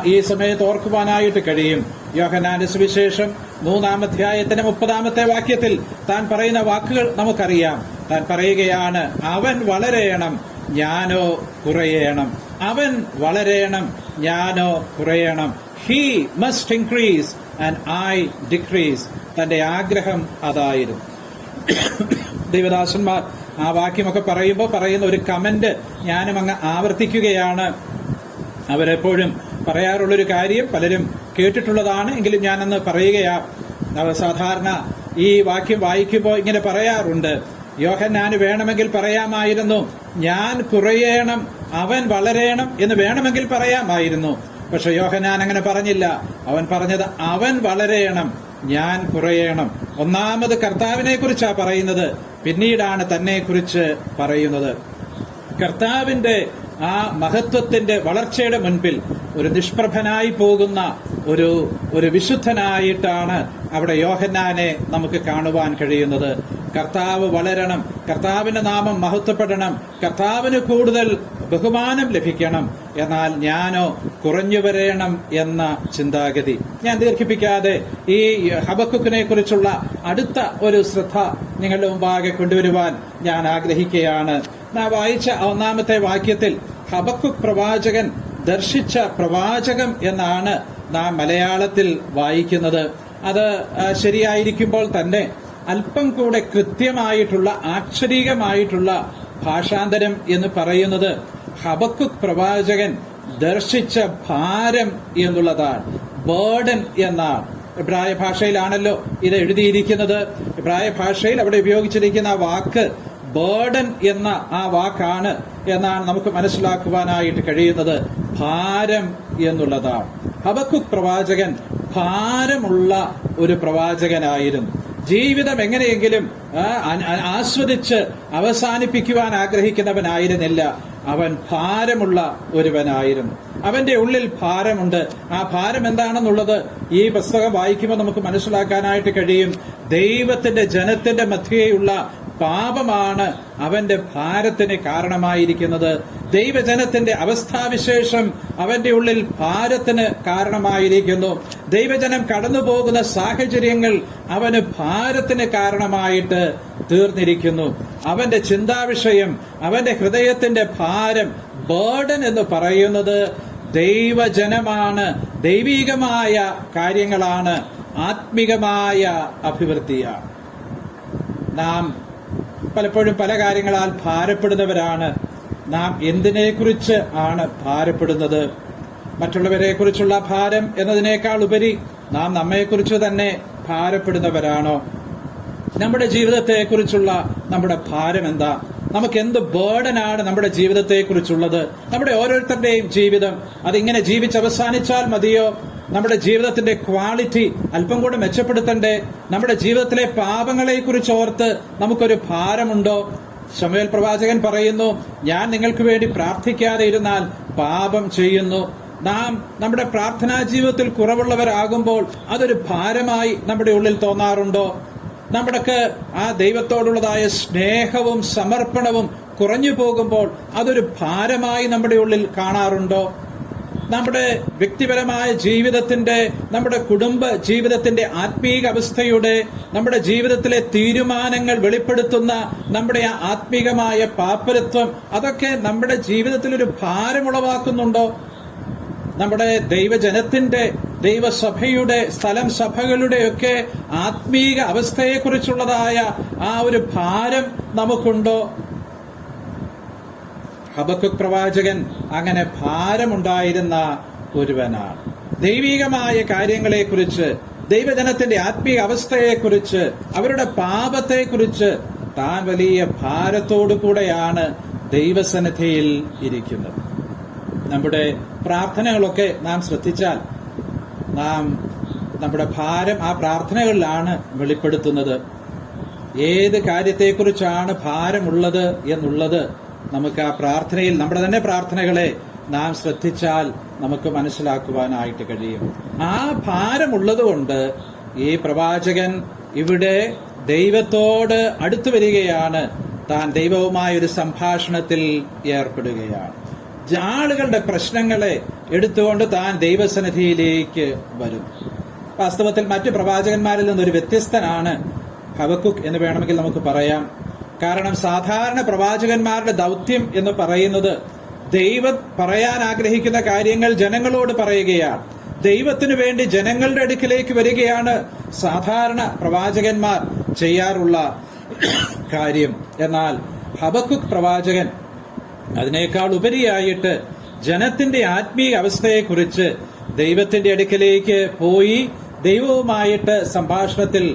[SPEAKER 1] ഈ സമയത്ത് ഓർക്കുവാനായിട്ട് കഴിയും. യോഹന്നാന്റെ സുവിശേഷം 3-ാം അധ്യായത്തിന്റെ 30-ാമത്തെ വാക്യത്തിൽ താൻ പറയുന്ന വാക്കുകൾ നമുക്കറിയാം. താൻ പറയുകയാണ്, അവൻ വളരേണം, ഞാനോ കുറയേണം. അവൻ വളരേണം, ഞാനോ കുറയണം. He must increase and I decrease. തന്റെ ആഗ്രഹം അതായിരുന്നു. ദൈവദാസന്മാർ ആ വാക്യമൊക്കെ പറയുമ്പോൾ പറയുന്ന ഒരു കമന്റ് ഞാനും അങ്ങ് ആവർത്തിക്കുകയാണ്. അവരെപ്പോഴും പറയാറുള്ളൊരു കാര്യം പലരും കേട്ടിട്ടുള്ളതാണ്, എങ്കിലും ഞാനന്ന് പറയുകയാ. സാധാരണ ഈ വാക്യം വായിക്കുമ്പോൾ ഇങ്ങനെ പറയാറുണ്ട്, യോഹന്നാന് വേണമെങ്കിൽ പറയാമായിരുന്നു ഞാൻ കുറയേണം അവൻ വളരേണം എന്ന് വേണമെങ്കിൽ പറയാമായിരുന്നു. പക്ഷെ യോഹന്നാൻ അങ്ങനെ പറഞ്ഞില്ല. അവൻ പറഞ്ഞത് അവൻ വളരേണം, ഞാൻ കുറയണം. ഒന്നാമത് കർത്താവിനെ കുറിച്ചാ പറയുന്നത്, പിന്നീടാണ് തന്നെ കുറിച്ച് പറയുന്നത്. കർത്താവിന്റെ ആ മഹത്വത്തിന്റെ വളർച്ചയുടെ മുൻപിൽ ഒരു നിഷ്പ്രഭനായി പോകുന്ന ഒരു വിശുദ്ധനായിട്ടാണ് അവിടെ യോഹന്നാനെ നമുക്ക് കാണുവാൻ കഴിയുന്നത്. കർത്താവ് വളരണം, കർത്താവിന്റെ നാമം മഹത്വപ്പെടണം, കർത്താവിന് കൂടുതൽ ബഹുമാനം ലഭിക്കണം, എന്നാൽ ഞാനോ കുറഞ്ഞു വരേണം എന്ന ചിന്താഗതി. ഞാൻ ദീർഘിപ്പിക്കാതെ ഈ ഹബക്കുക്കിനെ കുറിച്ചുള്ള അടുത്ത ഒരു ശ്രദ്ധ നിങ്ങളുടെ മുമ്പാകെ കൊണ്ടുവരുവാൻ ഞാൻ ആഗ്രഹിക്കുകയാണ്. നാം വായിച്ച 1-ാമത്തെ വാക്യത്തിൽ ഹബക്കുക്ക് പ്രവാചകൻ ദർശിച്ച പ്രവാചകം എന്നാണ് നാം മലയാളത്തിൽ വായിക്കുന്നത്. അത് ശരിയായിരിക്കുമ്പോൾ തന്നെ അല്പം കൂടെ കൃത്യമായിട്ടുള്ള ആക്ഷരികമായിട്ടുള്ള ഭാഷാന്തരം എന്ന് പറയുന്നത് ഹബക്കുക്ക് പ്രവാചകൻ ദർശിച്ച ഭാരം എന്നുള്ളതാണ്. ബേർഡൻ എന്നാണ്. എബ്രായ ഭാഷയിലാണല്ലോ ഇത് എഴുതിയിരിക്കുന്നത്. എബ്രായ ഭാഷയിൽ അവിടെ ഉപയോഗിച്ചിരിക്കുന്ന വാക്ക് ബേർഡൻ എന്ന ആ വാക്കാണ് എന്നാണ് നമുക്ക് മനസ്സിലാക്കുവാനായിട്ട് കഴിയുന്നത്. ഭാരം എന്നുള്ളതാണ്. ഹബക്കുക്ക് പ്രവാചകൻ ഭാരമുള്ള ഒരു പ്രവാചകനായിരുന്നു. ജീവിതം എങ്ങനെയെങ്കിലും ആസ്വദിച്ച് അവസാനിപ്പിക്കുവാൻ ആഗ്രഹിക്കുന്നവനായിരുന്നില്ല. അവൻ ഭാരമുള്ള ഒരുവനായിരുന്നു. അവന്റെ ഉള്ളിൽ ഭാരമുണ്ട്. ആ ഭാരം എന്താണെന്നുള്ളത് ഈ പുസ്തകം വായിക്കുമ്പോൾ നമുക്ക് മനസ്സിലാക്കാനായിട്ട് കഴിയും. ദൈവത്തിന്റെ ജനത്തിന്റെ മധ്യേയുള്ള പാപമാണ് അവന്റെ ഭാരത്തിന് കാരണമായിരിക്കുന്നത്. ദൈവജനത്തിന്റെ അവസ്ഥാവിശേഷം അവന്റെ ഉള്ളിൽ ഭാരത്തിന് കാരണമായിരിക്കുന്നു. ദൈവജനം കടന്നുപോകുന്ന സാഹചര്യങ്ങൾ അവന് ഭാരത്തിന് കാരണമായിട്ട് തീർന്നിരിക്കുന്നു. അവന്റെ ചിന്താവിഷയം, അവന്റെ ഹൃദയത്തിന്റെ ഭാരം, ബേർഡൻ എന്ന് പറയുന്നത് ദൈവജനമാണ്, ദൈവികമായ കാര്യങ്ങളാണ്, ആത്മികമായ അഭിവൃദ്ധിയാണ്. നാം പലപ്പോഴും പല കാര്യങ്ങളാൽ ഭാരപ്പെടുന്നവരാണ്. നാം എന്തിനെക്കുറിച്ച് ആണ് ഭാരപ്പെടുന്നത്? മറ്റുള്ളവരെ കുറിച്ചുള്ള ഭാരം എന്നതിനേക്കാൾ ഉപരി നാം നമ്മെക്കുറിച്ച് തന്നെ ഭാരപ്പെടുന്നവരാണോ? നമ്മുടെ ജീവിതത്തെക്കുറിച്ചുള്ള നമ്മുടെ ഭാരം എന്താ? നമുക്ക് എന്ത് ബേർഡനാണ് നമ്മുടെ ജീവിതത്തെക്കുറിച്ചുള്ളത്? നമ്മുടെ ഓരോരുത്തരുടെയും ജീവിതം അതിങ്ങനെ ജീവിച്ചവസാനിച്ചാൽ മതിയോ? നമ്മുടെ ജീവിതത്തിന്റെ ക്വാളിറ്റി അല്പം കൂടെ മെച്ചപ്പെടുത്തണ്ടേ? നമ്മുടെ ജീവിതത്തിലെ പാപങ്ങളെക്കുറിച്ച് ഓർത്ത് നമുക്കൊരു ഭാരമുണ്ടോ? ശമൂവേൽ പ്രവാചകൻ പറയുന്നു, ഞാൻ നിങ്ങൾക്ക് വേണ്ടി പ്രാർത്ഥിക്കാതെ ഇരുന്നാൽ പാപം ചെയ്യുന്നു. നാം നമ്മുടെ പ്രാർത്ഥനാ ജീവിതത്തിൽ കുറവുള്ളവരാകുമ്പോൾ അതൊരു ഭാരമായി നമ്മുടെ ഉള്ളിൽ തോന്നാറുണ്ടോ? നമ്മുടെക്ക് ആ ദൈവത്തോടുള്ളതായ സ്നേഹവും സമർപ്പണവും കുറഞ്ഞു പോകുമ്പോൾ അതൊരു ഭാരമായി നമ്മുടെ ഉള്ളിൽ കാണാറുണ്ടോ? നമ്മുടെ വ്യക്തിപരമായ ജീവിതത്തിന്റെ, നമ്മുടെ കുടുംബ ജീവിതത്തിന്റെ ആത്മീക അവസ്ഥയുടെ, നമ്മുടെ ജീവിതത്തിലെ തീരുമാനങ്ങൾ വെളിപ്പെടുത്തുന്ന നമ്മുടെ ആ ആത്മീകമായ പാപ്പരത്വം, അതൊക്കെ നമ്മുടെ ജീവിതത്തിൽ ഒരു ഭാരമുളവാക്കുന്നുണ്ടോ? നമ്മുടെ ദൈവജനത്തിന്റെ, ദൈവസഭയുടെ, സ്ഥലം സഭകളുടെയൊക്കെ ആത്മീക അവസ്ഥയെക്കുറിച്ചുള്ളതായ ആ ഒരു ഭാരം നമുക്കുണ്ടോ? ഹബക്കുക്ക് പ്രവാചകൻ അങ്ങനെ ഭാരമുണ്ടായിരുന്ന ഒരുവനാണ്. ദൈവികമായ കാര്യങ്ങളെക്കുറിച്ച്, ദൈവജനത്തിന്റെ ആത്മീയ അവസ്ഥയെക്കുറിച്ച്, അവരുടെ പാപത്തെക്കുറിച്ച് താൻ വലിയ ഭാരത്തോടു കൂടെയാണ് ദൈവസന്നിധിയിൽ ഇരിക്കുന്നത്. നമ്മുടെ പ്രാർത്ഥനകളൊക്കെ നാം ശ്രദ്ധിച്ചാൽ നാം നമ്മുടെ ഭാരം ആ പ്രാർത്ഥനകളിലാണ് വെളിപ്പെടുത്തുന്നത്. ഏത് കാര്യത്തെക്കുറിച്ചാണ് ഭാരമുള്ളത് എന്നുള്ളത് നമുക്ക് ആ പ്രാർത്ഥനയിൽ, നമ്മുടെ തന്നെ പ്രാർത്ഥനകളെ നാം ശ്രദ്ധിച്ചാൽ നമുക്ക് മനസ്സിലാക്കുവാനായിട്ട് കഴിയും. ആ ഭാരമുള്ളതുകൊണ്ട് ഈ പ്രവാചകൻ ഇവിടെ ദൈവത്തോട് അടുത്തു വരികയാണ്. താൻ ദൈവവുമായ ഒരു സംഭാഷണത്തിൽ ഏർപ്പെടുകയാണ്. ആളുകളുടെ പ്രശ്നങ്ങളെ എടുത്തുകൊണ്ട് താൻ ദൈവസന്നിധിയിലേക്ക് വരും. വാസ്തവത്തിൽ മറ്റു പ്രവാചകന്മാരിൽ നിന്നൊരു വ്യത്യസ്തനാണ് ഹബക്കുക്ക് എന്ന് വേണമെങ്കിൽ നമുക്ക് പറയാം. കാരണം സാധാരണ പ്രവാചകന്മാരുടെ ദൗത്യം എന്ന് പറയുന്നത് ദൈവം പറയാൻ ആഗ്രഹിക്കുന്ന കാര്യങ്ങൾ ജനങ്ങളോട് പറയുകയാണ്. ദൈവത്തിനു വേണ്ടി ജനങ്ങളുടെ അടുക്കിലേക്ക് വരികയാണ് സാധാരണ പ്രവാചകന്മാർ ചെയ്യാറുള്ള കാര്യം. എന്നാൽ ഹബക്കുക്ക് പ്രവാചകൻ അതിനേക്കാൾ ഉപരിയായിട്ട് ജനത്തിന്റെ ആത്മീയ അവസ്ഥയെക്കുറിച്ച് ദൈവത്തിന്റെ അടുക്കലേക്ക് പോയി ദൈവവുമായിട്ട് സംഭാഷണത്തിൽ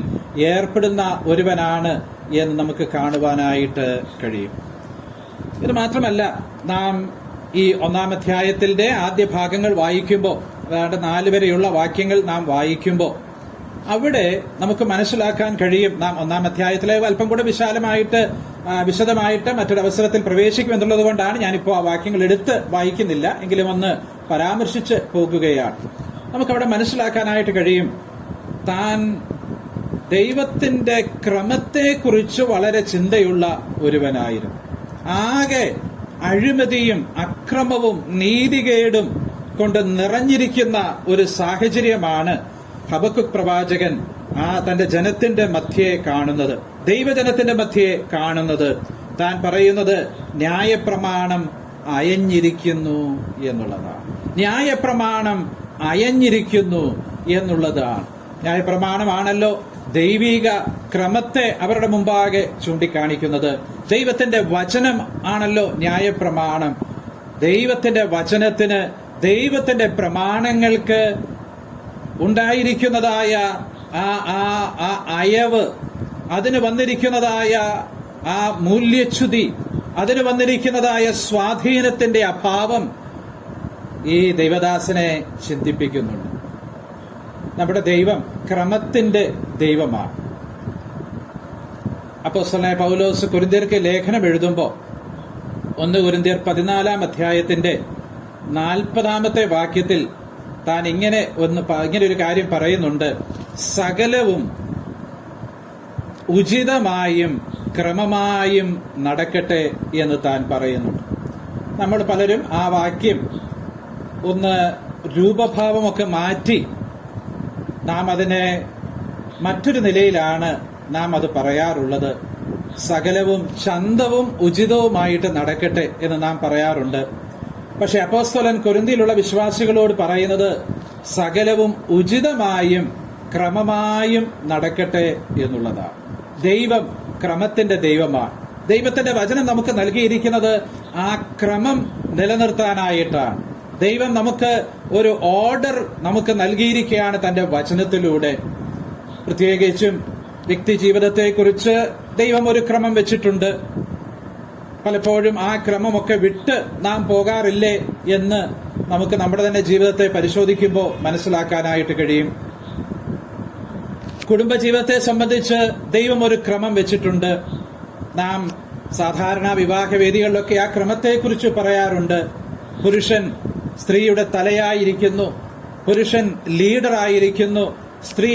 [SPEAKER 1] ഏർപ്പെടുന്ന ഒരുവനാണ് എന്ന് നമുക്ക് കാണുവാനായിട്ട് കഴിയും. ഇത് മാത്രമല്ല, നാം ഈ 1-ാം അധ്യായത്തിന്റെ ആദ്യ ഭാഗങ്ങൾ വായിക്കുമ്പോൾ, അതായത് 4 വരെയുള്ള വാക്യങ്ങൾ നാം വായിക്കുമ്പോൾ അവിടെ നമുക്ക് മനസ്സിലാക്കാൻ കഴിയും. നാം 1-ാം അധ്യായത്തിലെ അല്പം കൂടെ വിശദമായിട്ട് മറ്റൊരവസരത്തിൽ പ്രവേശിക്കുമെന്നുള്ളത് കൊണ്ടാണ് ഞാനിപ്പോൾ ആ വാക്യങ്ങൾ എടുത്ത് വായിക്കുന്നില്ല, എങ്കിലും ഒന്ന് പരാമർശിച്ച് പോകുകയാണ്. നമുക്കവിടെ മനസ്സിലാക്കാനായിട്ട് കഴിയും, താൻ ദൈവത്തിന്റെ ക്രമത്തെക്കുറിച്ച് വളരെ ചിന്തയുള്ള ഒരുവനായിരുന്നു. ആകെ അഴിമതിയും അക്രമവും നീതികേടും കൊണ്ട് നിറഞ്ഞിരിക്കുന്ന ഒരു സാഹചര്യമാണ് ഹബക്കുക്ക് പ്രവാചകൻ തന്റെ ജനത്തിന്റെ മധ്യേ കാണുന്നത്, ദൈവജനത്തിന്റെ മധ്യേ കാണുന്നത്. താൻ പറയുന്നത് ന്യായപ്രമാണം അയഞ്ഞിരിക്കുന്നു എന്നുള്ളതാണ്. ന്യായപ്രമാണം അയഞ്ഞിരിക്കുന്നു എന്നുള്ളതാണ്. ന്യായപ്രമാണമാണല്ലോ ദൈവിക ക്രമത്തെ അവരുടെ മുമ്പാകെ ചൂണ്ടിക്കാണിക്കുന്നത്. ദൈവത്തിന്റെ വചനം ആണല്ലോ ന്യായപ്രമാണം. ദൈവത്തിന്റെ വചനത്തിന്, ദൈവത്തിന്റെ പ്രമാണങ്ങൾക്ക് ഉണ്ടായിരിക്കുന്നതായ ആ അയവ്, അതിന് വന്നിരിക്കുന്നതായ ആ മൂല്യച്യുതി, അതിന് വന്നിരിക്കുന്നതായ സ്വാധീനത്തിന്റെ അഭാവം ഈ ദൈവദാസനെ ചിന്തിപ്പിക്കുന്നുണ്ട്. നമ്മുടെ ദൈവം ക്രമത്തിന്റെ ദൈവമാണ്. അപ്പോസ്തലനായ പൗലോസ് കൊരിന്ത്യർക്ക് ലേഖനം എഴുതുമ്പോൾ 1 കൊരിന്ത്യർ 14-ാം അധ്യായത്തിന്റെ 40-ാമത്തെ വാക്യത്തിൽ താൻ ഇങ്ങനെ ഒരു കാര്യം പറയുന്നുണ്ട്. സകലവും ഉചിതമായും ക്രമമായും നടക്കട്ടെ എന്ന് താൻ പറയുന്നുണ്ട്. നമ്മൾ പലരും ആ വാക്യം ഒന്ന് രൂപഭാവമൊക്കെ മാറ്റി നാം അതിനെ മറ്റൊരു നിലയിലാണ് നാം അത് പറയാറുള്ളത്. സകലവും ചന്തവും ഉചിതവുമായിട്ട് നടക്കട്ടെ എന്ന് നാം പറയാറുണ്ട്. പക്ഷെ അപ്പോസ്തലൻ കൊരിന്ത്യയിലുള്ള വിശ്വാസികളോട് പറയുന്നത് സകലവും ഉചിതമായും ക്രമമായും നടക്കട്ടെ എന്നുള്ളതാണ്. ദൈവം ക്രമത്തിന്റെ ദൈവമാണ്. ദൈവത്തിന്റെ വചനം നമുക്ക് നൽകിയിരിക്കുന്നത് ആ ക്രമം നിലനിർത്താനായിട്ടാണ്. ദൈവം നമുക്ക് ഒരു ഓർഡർ നമുക്ക് നൽകിയിരിക്കുകയാണ് തന്റെ വചനത്തിലൂടെ. പ്രത്യേകിച്ചും വ്യക്തി ജീവിതത്തെക്കുറിച്ച് ദൈവം ഒരു ക്രമം വെച്ചിട്ടുണ്ട്. പലപ്പോഴും ആ ക്രമമൊക്കെ വിട്ട് നാം പോകാറില്ലേ എന്ന് നമുക്ക് നമ്മുടെ തന്നെ ജീവിതത്തെ പരിശോധിക്കുമ്പോൾ മനസ്സിലാക്കാനായിട്ട് കഴിയും. കുടുംബജീവിതത്തെ സംബന്ധിച്ച് ദൈവം ഒരു ക്രമം വെച്ചിട്ടുണ്ട്. നാം സാധാരണ വിവാഹവേദികളിലൊക്കെ ആ ക്രമത്തെക്കുറിച്ച് പറയാറുണ്ട്. പുരുഷൻ സ്ത്രീയുടെ തലയായിരിക്കുന്നു, പുരുഷൻ ലീഡറായിരിക്കുന്നു, സ്ത്രീ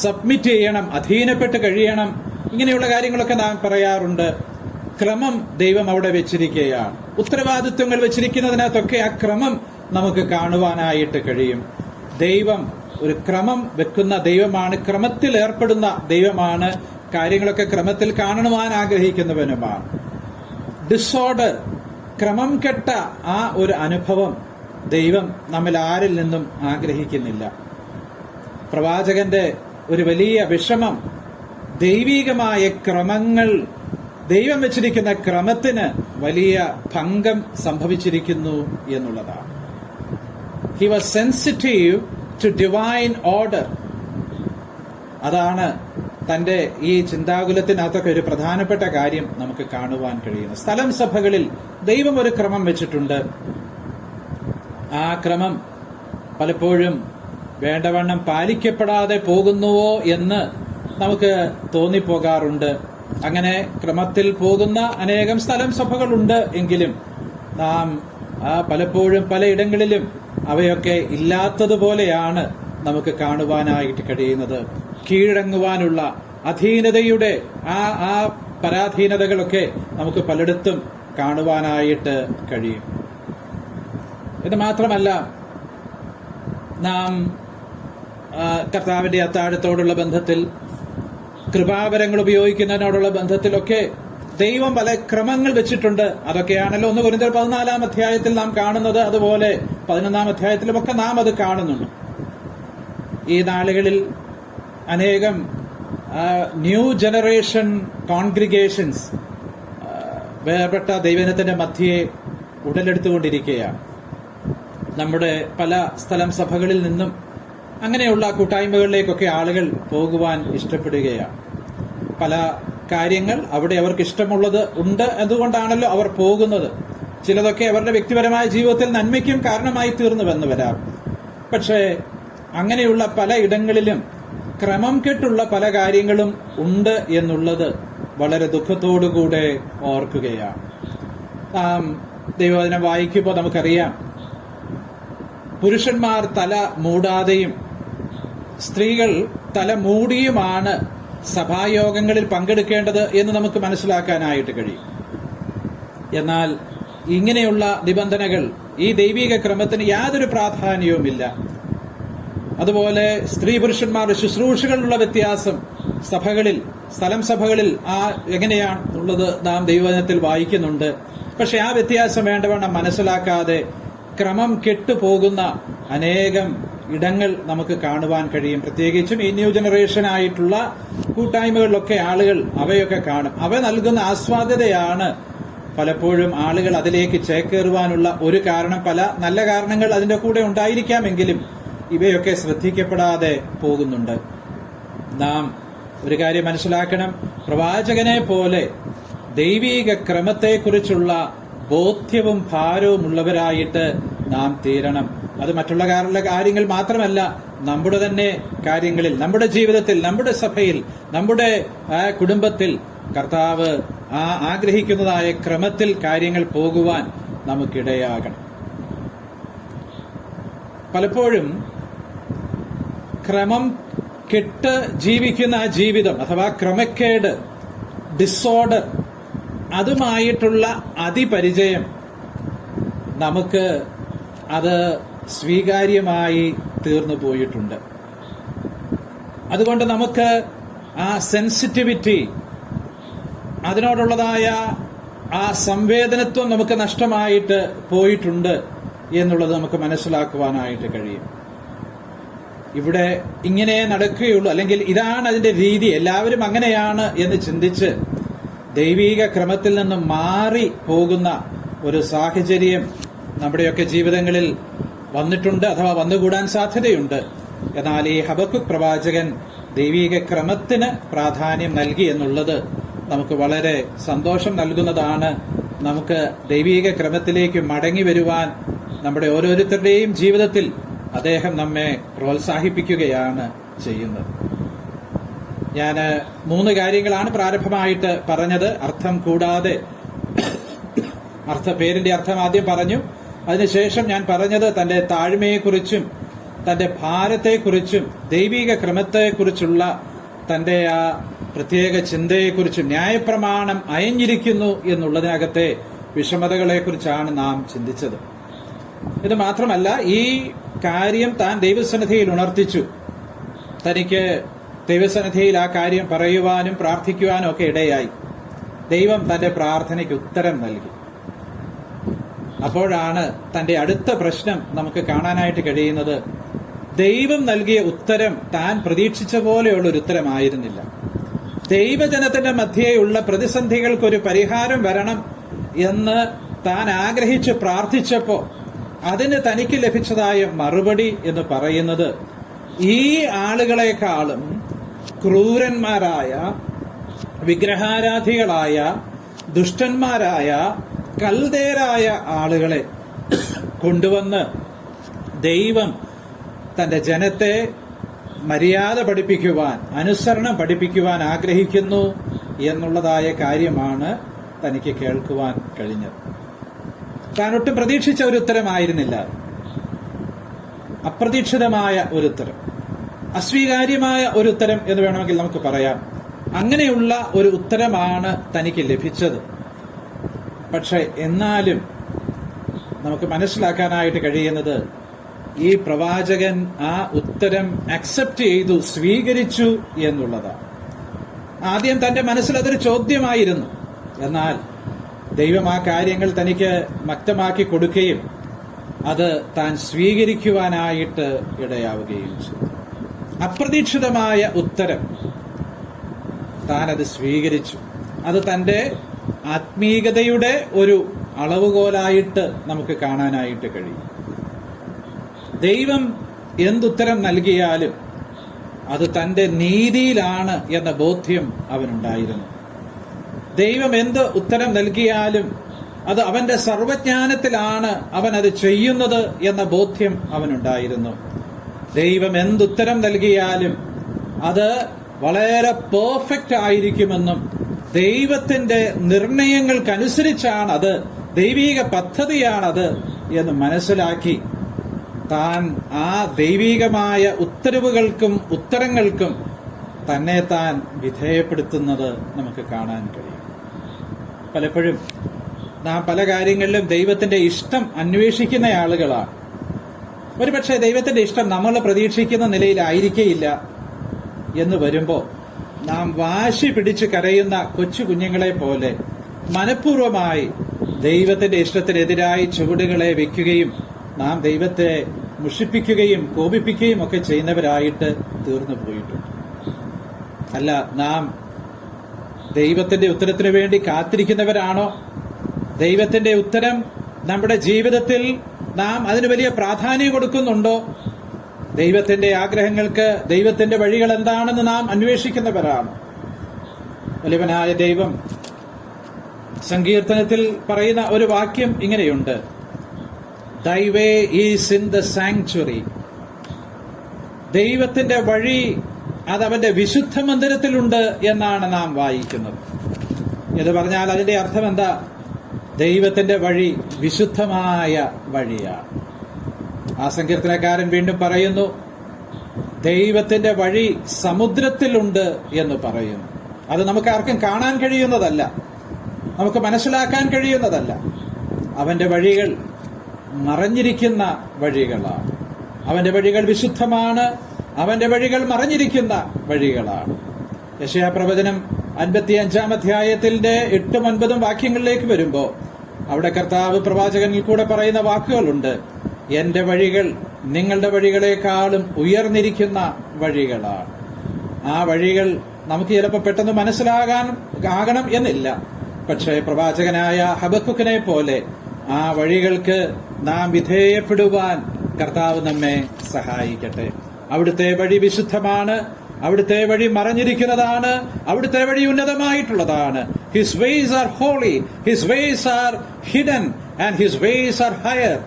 [SPEAKER 1] സബ്മിറ്റ് ചെയ്യണം, അധീനപ്പെട്ട് കഴിയണം. ഇങ്ങനെയുള്ള കാര്യങ്ങളൊക്കെ നാം പറയാറുണ്ട്. ക്രമം ദൈവം അവിടെ വെച്ചിരിക്കുകയാണ്. ഉത്തരവാദിത്വങ്ങൾ വെച്ചിരിക്കുന്നതിനകത്തൊക്കെ ആ ക്രമം നമുക്ക് കാണുവാനായിട്ട് കഴിയും. ദൈവം ഒരു ക്രമം വെക്കുന്ന ദൈവമാണ്, ക്രമത്തിൽ ഏർപ്പെടുന്ന ദൈവമാണ്, കാര്യങ്ങളൊക്കെ ക്രമത്തിൽ കാണുവാൻ ആഗ്രഹിക്കുന്നവനുമാണ്. ഡിസോർഡർ, ക്രമം കെട്ട ആ ഒരു അനുഭവം ദൈവം നമ്മിൽ ആരിൽ നിന്നും ആഗ്രഹിക്കുന്നില്ല. പ്രവാചകന്റെ ഒരു വലിയ വിഷമം ദൈവികമായ ക്രമങ്ങൾ, ദൈവം വെച്ചിരിക്കുന്ന ക്രമത്തിന് വലിയ ഭംഗം സംഭവിച്ചിരിക്കുന്നു എന്നുള്ളതാണ്. He was sensitive to divine order. അതാണ് തന്റെ ഈ ചിന്താകുലത്തിനകത്തൊക്കെ ഒരു പ്രധാനപ്പെട്ട കാര്യം നമുക്ക് കാണുവാൻ കഴിയുന്നു. സ്ഥലം സഭകളിൽ ദൈവം ഒരു ക്രമം വെച്ചിട്ടുണ്ട്. ആ ക്രമം പലപ്പോഴും വേണ്ടവണ്ണം പാലിക്കപ്പെടാതെ പോകുന്നുവോ എന്ന് നമുക്ക് തോന്നിപ്പോകാറുണ്ട്. അങ്ങനെ ക്രമത്തിൽ പോകുന്ന അനേകം സ്ഥലം സഭകളുണ്ട് എങ്കിലും നാം പലപ്പോഴും പലയിടങ്ങളിലും അവയൊക്കെ ഇല്ലാത്തതുപോലെയാണ് നമുക്ക് കാണുവാനായിട്ട് കഴിയുന്നത്. കീഴടങ്ങുവാനുള്ള അധീനതയുടെ ആ പരാധീനതകളൊക്കെ നമുക്ക് പലയിടത്തും കാണുവാനായിട്ട് കഴിയും. ഇത് മാത്രമല്ല, നാം കർത്താവിന്റെ അത്താഴത്തോടുള്ള ബന്ധത്തിൽ, കൃപാവരങ്ങൾ ഉപയോഗിക്കുന്നതിനോടുള്ള ബന്ധത്തിലൊക്കെ ദൈവം പല ക്രമങ്ങൾ വെച്ചിട്ടുണ്ട്. അതൊക്കെയാണല്ലോ 1 കൊരിന്ത്യർ 14 അധ്യായത്തിൽ നാം കാണുന്നത്. അതുപോലെ 11 അധ്യായത്തിലുമൊക്കെ നാം അത് കാണുന്നുണ്ട്. ഈ നാളുകളിൽ അനേകം ന്യൂ ജനറേഷൻ കോൺഗ്രിഗേഷൻസ് വേർപെട്ട ദൈവജനത്തിന്റെ മധ്യയെ ഉടലെടുത്തുകൊണ്ടിരിക്കുകയാണ്. നമ്മുടെ പല സ്ഥലം സഭകളിൽ നിന്നും അങ്ങനെയുള്ള കൂട്ടായ്മകളിലേക്കൊക്കെ ആളുകൾ പോകുവാൻ ഇഷ്ടപ്പെടുകയാണ്. പല കാര്യങ്ങൾ അവിടെ അവർക്ക് ഇഷ്ടമുള്ളത് ഉണ്ട്, അതുകൊണ്ടാണല്ലോ അവർ പോകുന്നത്. ചിലതൊക്കെ അവരുടെ വ്യക്തിപരമായ ജീവിതത്തിൽ നന്മയ്ക്കും കാരണമായി തീർന്നുവെന്ന് വരാം. പക്ഷേ അങ്ങനെയുള്ള പല ഇടങ്ങളിലും ക്രമം കെട്ടുള്ള പല കാര്യങ്ങളും ഉണ്ട് എന്നുള്ളത് വളരെ ദുഃഖത്തോടുകൂടെ ഓർക്കുകയാണ്. നാം ദൈവവചനം വായിക്കുമ്പോൾ നമുക്കറിയാം, പുരുഷന്മാർ തല മൂടാതെയും സ്ത്രീകൾ തല മൂടിയുമാണ് സഭായോഗങ്ങളിൽ പങ്കെടുക്കേണ്ടത് എന്ന് നമുക്ക് മനസ്സിലാക്കാനായിട്ട് കഴിയും. എന്നാൽ ഇങ്ങനെയുള്ള നിബന്ധനകൾ ഈ ദൈവിക ക്രമത്തിന് യാതൊരു പ്രാധാന്യവുമില്ല. അതുപോലെ സ്ത്രീ പുരുഷന്മാരുടെ ശുശ്രൂഷകളിലുള്ള വ്യത്യാസം സഭകളിൽ, സ്ഥലം സഭകളിൽ എങ്ങനെയാണ് ഉള്ളത് നാം ദൈവവചനത്തിൽ വായിക്കുന്നുണ്ട്. പക്ഷെ ആ വ്യത്യാസം വേണ്ടവണ്ണം മനസ്സിലാക്കാതെ ക്രമം കെട്ടുപോകുന്ന അനേകം ഇടങ്ങൾ നമുക്ക് കാണുവാൻ കഴിയും. പ്രത്യേകിച്ചും ഈ ന്യൂ ജനറേഷൻ ആയിട്ടുള്ള കൂട്ടായ്മകളിലൊക്കെ ആളുകൾ അവയൊക്കെ കാണും. അവ നൽകുന്ന ആസ്വാദ്യതയാണ് പലപ്പോഴും ആളുകൾ അതിലേക്ക് ചേക്കേറുവാനുള്ള ഒരു കാരണം. പല നല്ല കാരണങ്ങൾ അതിന്റെ കൂടെ ഉണ്ടായിരിക്കാമെങ്കിലും ഇവയൊക്കെ ശ്രദ്ധിക്കപ്പെടാതെ പോകുന്നുണ്ട്. നാം ഒരു കാര്യം മനസ്സിലാക്കണം, പ്രവാചകനെ പോലെ ദൈവീക ക്രമത്തെക്കുറിച്ചുള്ള ബോധ്യവും ഭാരവും ഉള്ളവരായിട്ട് നാം തീരണം. അത് മറ്റുള്ള കാര്യങ്ങൾ മാത്രമല്ല, നമ്മുടെ തന്നെ കാര്യങ്ങളിൽ, നമ്മുടെ ജീവിതത്തിൽ, നമ്മുടെ സഭയിൽ, നമ്മുടെ കുടുംബത്തിൽ കർത്താവ് ആഗ്രഹിക്കുന്നതായ ക്രമത്തിൽ കാര്യങ്ങൾ പോകുവാൻ നമുക്കിടയാകണം. പലപ്പോഴും ക്രമം കെട്ട് ജീവിക്കുന്ന ജീവിതം അഥവാ ക്രമക്കേട്, ഡിസോർഡർ, അതുമായിട്ടുള്ള അതിപരിചയം നമുക്ക് അത് സ്വീകാര്യമായി തീർന്നു പോയിട്ടുണ്ട്. അതുകൊണ്ട് നമുക്ക് ആ സെൻസിറ്റിവിറ്റി, അതിനോടുള്ളതായ ആ സംവേദനത്വം നമുക്ക് നഷ്ടമായിട്ട് പോയിട്ടുണ്ട് എന്നുള്ളത് നമുക്ക് മനസ്സിലാക്കുവാനായിട്ട് കഴിയും. ഇവിടെ ഇങ്ങനെ നടക്കുകയുള്ളൂ, അല്ലെങ്കിൽ ഇതാണ് അതിന്റെ രീതി, എല്ലാവരും അങ്ങനെയാണ് എന്ന് ചിന്തിച്ച് ദൈവീക ക്രമത്തിൽ നിന്ന് മാറി പോകുന്ന ഒരു സാഹചര്യം നമ്മുടെയൊക്കെ ജീവിതങ്ങളിൽ വന്നിട്ടുണ്ട്, അഥവാ വന്നുകൂടാൻ സാധ്യതയുണ്ട്. എന്നാൽ ഈ ഹബക്കുക്ക് പ്രവാചകൻ ദൈവിക ക്രമത്തിന് പ്രാധാന്യം നൽകി എന്നുള്ളത് നമുക്ക് വളരെ സന്തോഷം നൽകുന്നതാണ്. നമുക്ക് ദൈവിക ക്രമത്തിലേക്ക് മടങ്ങി വരുവാൻ നമ്മുടെ ഓരോരുത്തരുടെയും ജീവിതത്തിൽ അദ്ദേഹം നമ്മെ പ്രോത്സാഹിപ്പിക്കുകയാണ് ചെയ്യുന്നത്. ഞാൻ 3 കാര്യങ്ങളാണ് പ്രാരംഭമായിട്ട് പറഞ്ഞത്. അർത്ഥം കൂടാതെ പേരിന്റെ അർത്ഥം ആദ്യം പറഞ്ഞു. അതിനുശേഷം ഞാൻ പറഞ്ഞത് തന്റെ താഴ്മയെക്കുറിച്ചും തന്റെ ഭാരത്തെക്കുറിച്ചും ദൈവിക ക്രമത്തെക്കുറിച്ചുള്ള തന്റെ ആ പ്രത്യേക ചിന്തയെക്കുറിച്ചും ന്യായപ്രമാണം അയഞ്ഞിരിക്കുന്നു എന്നുള്ളതിനകത്തെ വിഷമതകളെക്കുറിച്ചാണ് നാം ചിന്തിച്ചത്. ഇത് മാത്രമല്ല, ഈ കാര്യം താൻ ദൈവസന്നിധിയിൽ ഉണർത്തിച്ചു. തനിക്ക് ദൈവസന്നിധിയിൽ ആ കാര്യം പറയുവാനും പ്രാർത്ഥിക്കുവാനും ഒക്കെ ഇടയായി. ദൈവം തന്റെ പ്രാർത്ഥനയ്ക്ക് ഉത്തരം നൽകി. അപ്പോഴാണ് തന്റെ അടുത്ത പ്രശ്നം നമുക്ക് കാണാനായിട്ട് കഴിയുന്നത്. ദൈവം നൽകിയ ഉത്തരം താൻ പ്രതീക്ഷിച്ച പോലെയുള്ള ഒരു ഉത്തരമായിരുന്നില്ല. ദൈവജനത്തിന്റെ മധ്യേയുള്ള പ്രതിസന്ധികൾക്കൊരു പരിഹാരം വരണം എന്ന് താൻ ആഗ്രഹിച്ച് പ്രാർത്ഥിച്ചപ്പോ അതിന് തനിക്ക് ലഭിച്ചതായ മറുപടി എന്ന് പറയുന്നത് ഈ ആളുകളെക്കാളും ക്രൂരന്മാരായ, വിഗ്രഹാരാധികളായ, ദുഷ്ടന്മാരായ, കൽദേരായ ആളുകളെ കൊണ്ടുവന്ന് ദൈവം തന്റെ ജനത്തെ മര്യാദ പഠിപ്പിക്കുവാൻ, അനുസരണം പഠിപ്പിക്കുവാൻ ആഗ്രഹിക്കുന്നു എന്നുള്ളതായ കാര്യമാണ് തനിക്ക് കേൾക്കുവാൻ കഴിഞ്ഞത്. താൻ ഒട്ടും പ്രതീക്ഷിച്ച ഒരു ഉത്തരമായിരുന്നില്ല. അപ്രതീക്ഷിതമായ ഒരു ഉത്തരം, അസ്വീകാര്യമായ ഒരു ഉത്തരം എന്ന് വേണമെങ്കിൽ നമുക്ക് പറയാം. അങ്ങനെയുള്ള ഒരു ഉത്തരമാണ് തനിക്ക് ലഭിച്ചത്. പക്ഷെ എന്നാലും നമുക്ക് മനസ്സിലാക്കാനായിട്ട് കഴിയുന്നത് ഈ പ്രവാചകൻ ആ ഉത്തരം അക്സെപ്റ്റ് ചെയ്തു, സ്വീകരിച്ചു എന്നുള്ളതാണ്. ആദ്യം തന്റെ മനസ്സിൽ അതൊരു ചോദ്യമായിരുന്നു. എന്നാൽ ദൈവം ആ കാര്യങ്ങൾ തനിക്ക് വ്യക്തമാക്കി കൊടുക്കുകയും അത് താൻ സ്വീകരിക്കുവാനായിട്ട് ഇടയാവുകയും ചെയ്തു. അപ്രതീക്ഷിതമായ ഉത്തരം, താൻ അത് സ്വീകരിച്ചു. അത് തന്റെ ആത്മീയതയുടെ ഒരു അളവുകോലായിട്ട് നമുക്ക് കാണാനായിട്ട് കഴിയും. ദൈവം എന്തുത്തരം നൽകിയാലും അത് തന്റെ നീതിയിലാണ് എന്ന ബോധ്യം അവനുണ്ടായിരുന്നു. ദൈവം എന്ത് ഉത്തരം നൽകിയാലും അത് അവന്റെ സർവജ്ഞാനത്തിലാണ് അവൻ അത് ചെയ്യുന്നത് എന്ന ബോധ്യം അവനുണ്ടായിരുന്നു. ദൈവം എന്തുത്തരം നൽകിയാലും അത് വളരെ പെർഫെക്റ്റ് ആയിരിക്കുമെന്നും ദൈവത്തിന്റെ നിർണയങ്ങൾക്കനുസരിച്ചാണ് അത്, ദൈവിക പദ്ധതിയാണത് എന്ന് മനസ്സിലാക്കി താൻ ആ ദൈവികമായ ഉത്തരവുകൾക്കും ഉത്തരങ്ങൾക്കും തന്നെ താൻ വിധേയപ്പെടുത്തുന്നത് നമുക്ക് കാണാൻ കഴിയും. പലപ്പോഴും നാം പല കാര്യങ്ങളിലും ദൈവത്തിന്റെ ഇഷ്ടം അന്വേഷിക്കുന്ന ആളുകളാണ്. ഒരുപക്ഷെ ദൈവത്തിന്റെ ഇഷ്ടം നമ്മൾ പ്രതീക്ഷിക്കുന്ന നിലയിലായിരിക്കേയില്ല എന്ന് വരുമ്പോൾ നാം വാശി പിടിച്ച് കരയുന്ന കൊച്ചു കുഞ്ഞുങ്ങളെ പോലെ മനഃപൂർവമായി ദൈവത്തിന്റെ ഇഷ്ടത്തിനെതിരായി ചുവടുകളെ വെക്കുകയും നാം ദൈവത്തെ മുഷിപ്പിക്കുകയും കോപിപ്പിക്കുകയും ഒക്കെ ചെയ്യുന്നവരായിട്ട് തീർന്നു പോയിട്ടുണ്ട്. അല്ല, നാം ദൈവത്തിന്റെ ഉത്തരത്തിനു വേണ്ടി കാത്തിരിക്കുന്നവരാണോ? ദൈവത്തിന്റെ ഉത്തരം നമ്മുടെ ജീവിതത്തിൽ നാം അതിന് വലിയ പ്രാധാന്യം കൊടുക്കുന്നുണ്ടോ? ദൈവത്തിന്റെ ആഗ്രഹങ്ങൾക്ക് ദൈവത്തിന്റെ വഴികൾ എന്താണെന്ന് നാം അന്വേഷിക്കുന്നവരാണ്. വലിയവനായ ദൈവം സങ്കീർത്തനത്തിൽ പറയുന്ന ഒരു വാക്യം ഇങ്ങനെയുണ്ട്: Thy way is in the sanctuary. ദൈവത്തിന്റെ വഴി അത് അവന്റെ വിശുദ്ധ മന്ദിരത്തിലുണ്ട് എന്നാണ് നാം വായിക്കുന്നത്. എന്ന് പറഞ്ഞാൽ അതിന്റെ അർത്ഥം എന്താ? ദൈവത്തിന്റെ വഴി വിശുദ്ധമായ വഴിയാണ്. ആ സങ്കീർത്തനക്കാരൻ വീണ്ടും പറയുന്നു, ദൈവത്തിന്റെ വഴി സമുദ്രത്തിലുണ്ട് എന്ന് പറയുന്നു. അത് നമുക്ക് ആർക്കും കാണാൻ കഴിയുന്നതല്ല, നമുക്ക് മനസ്സിലാക്കാൻ കഴിയുന്നതല്ല. അവന്റെ വഴികൾ മറഞ്ഞിരിക്കുന്ന വഴികളാണ്. അവന്റെ വഴികൾ വിശുദ്ധമാണ്, അവന്റെ വഴികൾ മറഞ്ഞിരിക്കുന്ന വഴികളാണ്. യെശയ്യാ പ്രവചനം 55-ാം അധ്യായത്തിന്റെ 8-9 വാക്യങ്ങളിലേക്ക് വരുമ്പോൾ അവിടെ കർത്താവ് പ്രവാചകനിൽ കൂടെ പറയുന്ന വാക്കുകളുണ്ട്: എന്റെ വഴികൾ നിങ്ങളുടെ വഴികളെക്കാളും ഉയർന്നിരിക്കുന്ന വഴികളാണ്. ആ വഴികൾ നമുക്ക് ചിലപ്പോൾ പെട്ടെന്ന് മനസ്സിലാകണം എന്നില്ല. പക്ഷേ പ്രവാചകനായ ഹബക്കുക്കിനെ പോലെ ആ വഴികൾക്ക് നാം വിധേയപ്പെടുവാൻ കർത്താവ് നമ്മെ സഹായിക്കട്ടെ. അവിടുത്തെ വഴി വിശുദ്ധമാണ്, അവിടുത്തെ വഴി മറഞ്ഞിരിക്കുന്നതാണ്. അവിടുത്തെ വഴി ഉന്നതമായിട്ടുള്ളതാണ്. His ways are holy, his ways are hidden and his ways are higher.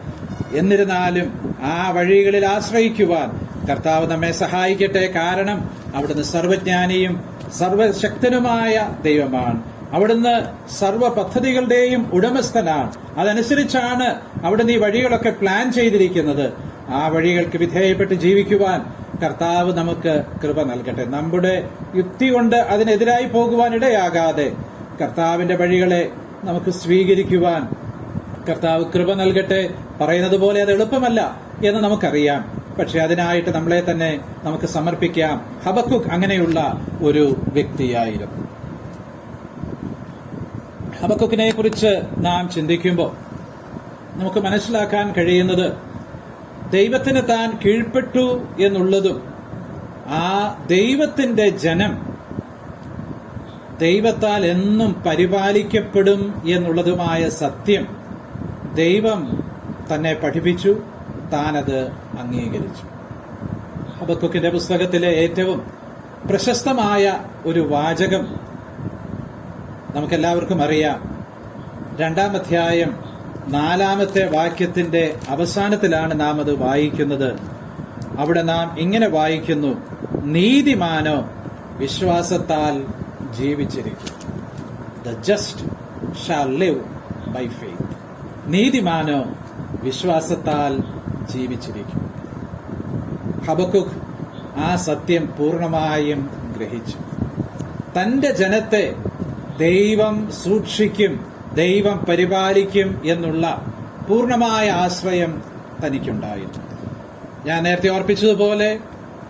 [SPEAKER 1] എന്നിരുന്നാലും ആ വഴികളിൽ ആശ്രയിക്കുവാൻ കർത്താവ് നമ്മെ സഹായിക്കട്ടെ. കാരണം അവിടുന്ന് സർവജ്ഞാനിയും സർവശക്തനുമായ ദൈവമാണ്. അവിടുന്ന് സർവ പദ്ധതികളുടെയും ഉടമസ്ഥനാണ്. അതനുസരിച്ചാണ് അവിടുന്ന് ഈ വഴികളൊക്കെ പ്ലാൻ ചെയ്തിരിക്കുന്നത്. ആ വഴികൾക്ക് വിധേയപ്പെട്ട് ജീവിക്കുവാൻ കർത്താവ് നമുക്ക് കൃപ നൽകട്ടെ. നമ്മുടെ യുക്തി കൊണ്ട് അതിനെതിരായി പോകുവാൻ ഇടയാകാതെ കർത്താവിന്റെ വഴികളെ നമുക്ക് സ്വീകരിക്കുവാൻ കർത്താവ് കൃപ നൽകട്ടെ. പറയുന്നത് പോലെ അത് എളുപ്പമല്ല എന്ന് നമുക്കറിയാം. പക്ഷെ അതിനായിട്ട് നമ്മളെ തന്നെ നമുക്ക് സമർപ്പിക്കാം. ഹബക്കുക്ക് അങ്ങനെയുള്ള ഒരു വ്യക്തിയായിരുന്നു. ഹബക്കുക്കിനെ കുറിച്ച് നാം ചിന്തിക്കുമ്പോൾ നമുക്ക് മനസ്സിലാക്കാൻ കഴിയുന്നത് ദൈവത്തിന് താൻ കീഴ്പ്പെട്ടു എന്നുള്ളതും ആ ദൈവത്തിന്റെ ജനം ദൈവത്താൽ എന്നും പരിപാലിക്കപ്പെടും എന്നുള്ളതുമായ സത്യം ദൈവം തന്നെ പഠിപ്പിച്ചു, താനത് അംഗീകരിച്ചു. ഹബക്കുക്കിന്റെ പുസ്തകത്തിലെ ഏറ്റവും പ്രശസ്തമായ ഒരു വാചകം നമുക്കെല്ലാവർക്കും അറിയാം. 2-ാം അധ്യായം 4-ാമത്തെ വാക്യത്തിന്റെ അവസാനത്തിലാണ് നാം അത് വായിക്കുന്നത്. അവിടെ നാം ഇങ്ങനെ വായിക്കുന്നു: നീതിമാനോ വിശ്വാസത്താൽ ജീവിച്ചിരിക്കും. The just shall live by faith. നീതിമാനോ വിശ്വാസത്താൽ ജീവിച്ചിരിക്കും. ഹബക്കുക്ക് ആ സത്യം പൂർണ്ണമായും ഗ്രഹിച്ചു. തന്റെ ജനത്തെ ദൈവം സൂക്ഷിക്കും, ദൈവം പരിപാലിക്കും എന്നുള്ള പൂർണ്ണമായ ആശ്രയം തനിക്കുണ്ടായിരുന്നു. ഞാൻ നേരത്തെ ഓർപ്പിച്ചതുപോലെ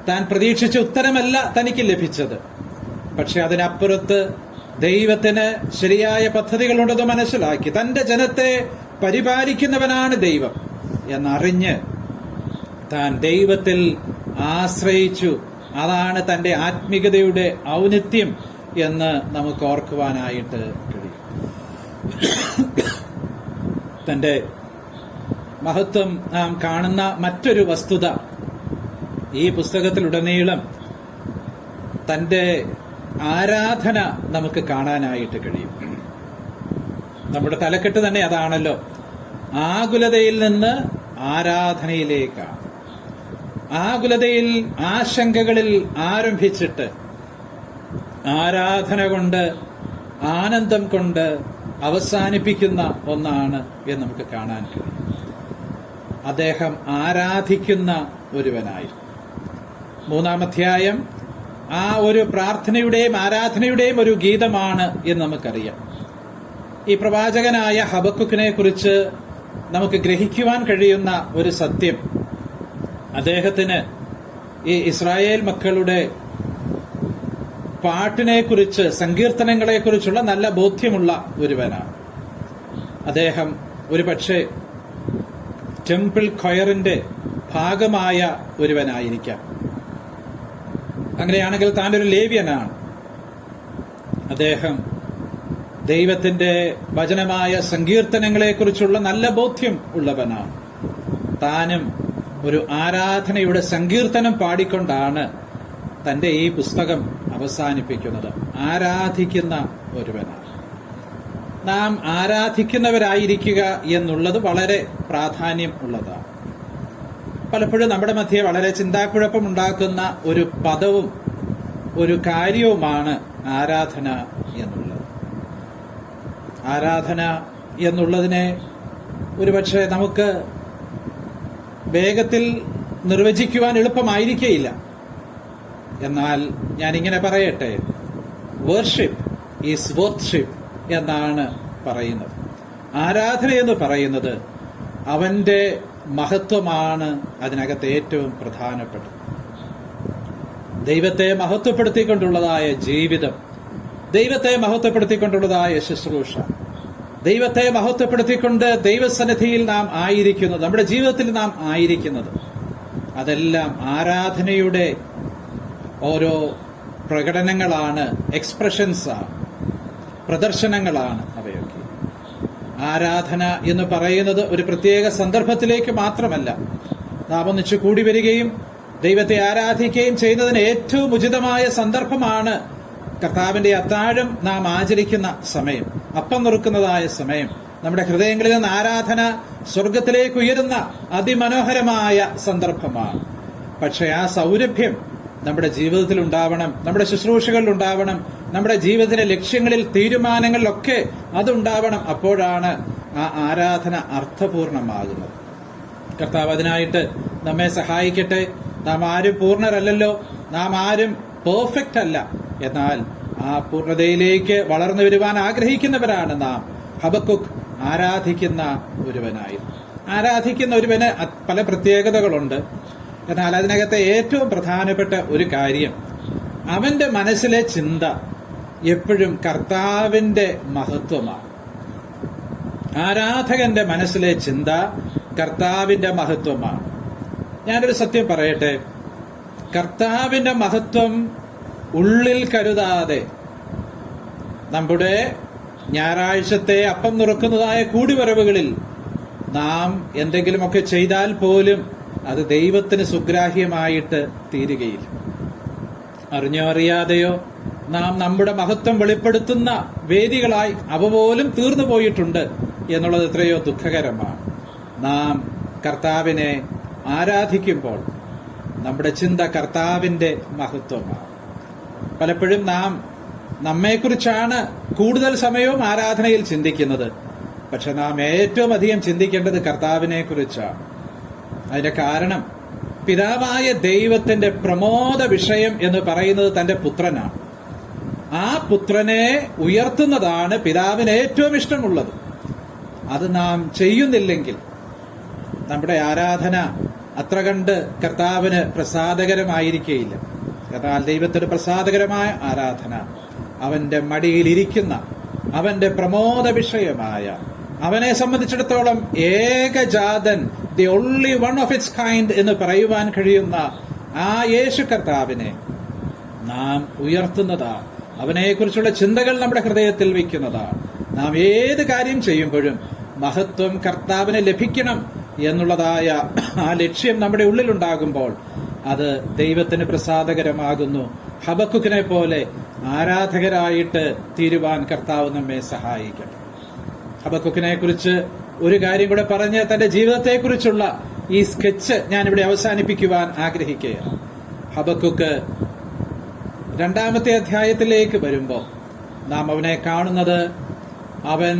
[SPEAKER 1] താൻ പ്രതീക്ഷിച്ച ഉത്തരമല്ല തനിക്ക് ലഭിച്ചത്. പക്ഷെ അതിനപ്പുറത്ത് ദൈവത്തിന് ശരിയായ പദ്ധതികളുണ്ടെന്ന് മനസ്സിലാക്കി തന്റെ ജനത്തെ പരിപാലിക്കുന്നവനാണ് ദൈവം എന്നറിഞ്ഞ് താൻ ദൈവത്തിൽ ആശ്രയിച്ചു. അതാണ് തന്റെ ആത്മീകതയുടെ ഔന്നത്യം എന്ന് നമുക്ക് ഓർക്കുവാനായിട്ട് കഴിയും. തന്റെ മഹത്വം നാം കാണുന്ന മറ്റൊരു വസ്തുത ഈ പുസ്തകത്തിലുടനീളം തന്റെ ആരാധന നമുക്ക് കാണാനായിട്ട് കഴിയും. നമ്മുടെ തലക്കെട്ട് തന്നെ അതാണല്ലോ, ആകുലതയിൽ നിന്ന് ആരാധനയിലേക്കാണ്. ആകുലതയിൽ, ആശങ്കകളിൽ ആരംഭിച്ചിട്ട് ആരാധന കൊണ്ട്, ആനന്ദം കൊണ്ട് അവസാനിപ്പിക്കുന്ന ഒന്നാണ് എന്ന് നമുക്ക് കാണാൻ കഴിയും. അദ്ദേഹം ആരാധിക്കുന്ന ഒരുവനായി. 3-ാം അധ്യായം ആ ഒരു പ്രാർത്ഥനയുടെയും ആരാധനയുടെയും ഒരു ഗീതമാണ് എന്ന് നമുക്കറിയാം. ഈ പ്രവാചകനായ ഹബക്കുക്കിനെ കുറിച്ച് നമുക്ക് ഗ്രഹിക്കുവാൻ കഴിയുന്ന ഒരു സത്യം, അദ്ദേഹത്തിന് ഈ ഇസ്രായേൽ മക്കളുടെ പാട്ടിനെക്കുറിച്ച്, സങ്കീർത്തനങ്ങളെക്കുറിച്ചുള്ള നല്ല ബോധ്യമുള്ള ഒരുവനാണ്. അദ്ദേഹം ഒരുപക്ഷെ ടെമ്പിൾ കൊയറിന്റെ ഭാഗമായ ഒരുവനായിരിക്കാം. അങ്ങനെയാണെങ്കിൽ താൻ ഒരു ലേവ്യനാണ്. അദ്ദേഹം ദൈവത്തിന്റെ വചനമായ സങ്കീർത്തനങ്ങളെക്കുറിച്ചുള്ള നല്ല ബോധ്യം ഉള്ളവനാണ്. താനും ഒരു ആരാധനയുടെ സങ്കീർത്തനം പാടിക്കൊണ്ടാണ് തന്റെ ഈ പുസ്തകം അവസാനിപ്പിക്കുന്നത്. ആരാധിക്കുന്ന ഒരുവനാണ്. നാം ആരാധിക്കുന്നവരായിരിക്കുക എന്നുള്ളത് വളരെ പ്രാധാന്യം ഉള്ളതാണ്. പലപ്പോഴും നമ്മുടെ മധ്യേ വളരെ ചിന്താക്കുഴപ്പമുണ്ടാക്കുന്ന ഒരു പദവും ഒരു കാര്യവുമാണ് ആരാധന എന്നുള്ളത്. ആരാധന എന്നുള്ളതിനെ ഒരുപക്ഷെ നമുക്ക് വേഗത്തിൽ നിർവചിക്കുവാൻ എളുപ്പമായിരിക്കയില്ല. എന്നാൽ ഞാനിങ്ങനെ പറയട്ടെ, വർഷിപ്പ് ഈസ് വർഷിപ്പ് എന്നാണ് പറയുന്നത്. ആരാധന എന്ന് പറയുന്നത് അവന്റെ മഹത്വമാണ് അതിനകത്ത് ഏറ്റവും പ്രധാനപ്പെട്ടത്. ദൈവത്തെ മഹത്വപ്പെടുത്തിക്കൊണ്ടുള്ളതായ ജീവിതം, ദൈവത്തെ മഹത്വപ്പെടുത്തിക്കൊണ്ടുള്ളതായ ശുശ്രൂഷ, ദൈവത്തെ മഹത്വപ്പെടുത്തിക്കൊണ്ട് ദൈവസന്നിധിയിൽ നാം ആയിരിക്കുന്നത്, നമ്മുടെ ജീവിതത്തിൽ നാം ആയിരിക്കുന്നത്, അതെല്ലാം ആരാധനയുടെ ഓരോ പ്രകടനങ്ങളാണ്, എക്സ്പ്രഷൻസാണ്, പ്രദർശനങ്ങളാണ് അവയൊക്കെ. ആരാധന എന്ന് പറയുന്നത് ഒരു പ്രത്യേക സന്ദർഭത്തിലേക്ക് മാത്രമല്ല. നാം ഒന്നിച്ചു കൂടി വരികയും ദൈവത്തെ ആരാധിക്കുകയും ചെയ്യുന്നതിന് ഏറ്റവും ഉചിതമായ സന്ദർഭമാണ് കർത്താവിന്റെ അത്താഴം നാം ആചരിക്കുന്ന സമയം, അപ്പം നുറുക്കുന്നതായ സമയം. നമ്മുടെ ഹൃദയങ്ങളിൽ നിന്ന് ആരാധന സ്വർഗത്തിലേക്ക് ഉയരുന്ന അതിമനോഹരമായ സന്ദർഭമാണ്. പക്ഷെ ആ സൗരഭ്യം നമ്മുടെ ജീവിതത്തിൽ ഉണ്ടാവണം, നമ്മുടെ ശുശ്രൂഷകളിൽ ഉണ്ടാവണം, നമ്മുടെ ജീവിതത്തിലെ ലക്ഷ്യങ്ങളിൽ, തീരുമാനങ്ങളിലൊക്കെ അതുണ്ടാവണം. അപ്പോഴാണ് ആ ആരാധന അർത്ഥപൂർണമാകുന്നത്. കർത്താവ് അതിനായിട്ട് നമ്മെ സഹായിക്കട്ടെ. നാം ആരും പൂർണ്ണരല്ലല്ലോ, നാം ആരും പെർഫെക്റ്റ് അല്ല. എന്നാൽ ആ പൂർണ്ണതയിലേക്ക് വളർന്നു വരുവാൻ ആഗ്രഹിക്കുന്നവരാണ് നാം. ഹബക്കുക്ക് ആരാധിക്കുന്ന ഒരുവന് പല പ്രത്യേകതകളുണ്ട്. എന്നാൽ അതിനകത്തെ ഏറ്റവും പ്രധാനപ്പെട്ട ഒരു കാര്യം, അവന്റെ മനസ്സിലെ ചിന്ത എപ്പോഴും കർത്താവിന്റെ മഹത്വമാണ്. ആരാധകന്റെ മനസ്സിലെ ചിന്ത കർത്താവിന്റെ മഹത്വമാണ്. ഞാനൊരു സത്യം പറയട്ടെ, കർത്താവിന്റെ മഹത്വം ഉള്ളിൽ കരുതാതെ നമ്മുടെ ഞായറാഴ്ചത്തെ അപ്പം നുറുക്കുന്നതായ കൂടിവരവുകളിൽ നാം എന്തെങ്കിലുമൊക്കെ ചെയ്താൽ പോലും അത് ദൈവത്തിന് സുഗ്രാഹ്യമായിട്ട് തീരുകയില്ല. അറിഞ്ഞോ അറിയാതെയോ നാം നമ്മുടെ മഹത്വം വെളിപ്പെടുത്തുന്ന വേദികളായി അവ പോലും തീർന്നു പോയിട്ടുണ്ട് എന്നുള്ളത് എത്രയോ ദുഃഖകരമാണ്. നാം കർത്താവിനെ ആരാധിക്കുമ്പോൾ നമ്മുടെ ചിന്ത കർത്താവിന്റെ മഹത്വമാണ്. പലപ്പോഴും നാം നമ്മെക്കുറിച്ചാണ് കൂടുതൽ സമയവും ആരാധനയിൽ ചിന്തിക്കുന്നത്. പക്ഷെ നാം ഏറ്റവും അധികം ചിന്തിക്കേണ്ടത് കർത്താവിനെ കുറിച്ചാണ്. അതിന്റെ കാരണം, പിതാവായ ദൈവത്തിന്റെ പ്രമോദ വിഷയം എന്ന് പറയുന്നത് തന്റെ പുത്രനാണ്. ആ പുത്രനെ ഉയർത്തുന്നതാണ് പിതാവിന് ഏറ്റവും ഇഷ്ടമുള്ളത്. അത് നാം ചെയ്യുന്നില്ലെങ്കിൽ നമ്മുടെ ആരാധന അത്ര കണ്ട് കർത്താവിന് പ്രസാദകരമായിരിക്കുകയില്ല. എന്നാൽ ദൈവത്തിന് പ്രസാദകരമായ ആരാധന അവന്റെ മടിയിലിരിക്കുന്ന, അവന്റെ പ്രമോദ വിഷയമായ, അവനെ സംബന്ധിച്ചിടത്തോളം ഏകജാതൻ, the only one of its kind എന്ന് പറയുവാൻ കഴിയുന്ന ആ യേശു കർത്താവിനെ നാം ഉയർത്തുന്നതാണ്. അവനെക്കുറിച്ചുള്ള ചിന്തകൾ നമ്മുടെ ഹൃദയത്തിൽ വയ്ക്കുന്നതാണ്. നാം ഏത് കാര്യം ചെയ്യുമ്പോഴും മഹത്വം കർത്താവിന് ലഭിക്കണം എന്നുള്ളതായ ആ ലക്ഷ്യം നമ്മുടെ ഉള്ളിലുണ്ടാകുമ്പോൾ അത് ദൈവത്തിന് പ്രസാദകരമാകുന്നു. ഹബക്കുക്കിനെ പോലെ ആരാധകരായിട്ട് തീരുവാൻ കർത്താവ് നമ്മെ സഹായിക്കട്ടെ. ഹബക്കുക്കിനെ കുറിച്ച് ഒരു കാര്യം കൂടെ പറഞ്ഞ് തന്റെ ജീവിതത്തെക്കുറിച്ചുള്ള ഈ സ്കെച്ച് ഞാനിവിടെ അവസാനിപ്പിക്കുവാൻ ആഗ്രഹിക്കുകയാണ്. ഹബക്കുക്ക് 2-ാമത്തെ അധ്യായത്തിലേക്ക് വരുമ്പോൾ നാം അവനെ കാണുന്നത്, അവൻ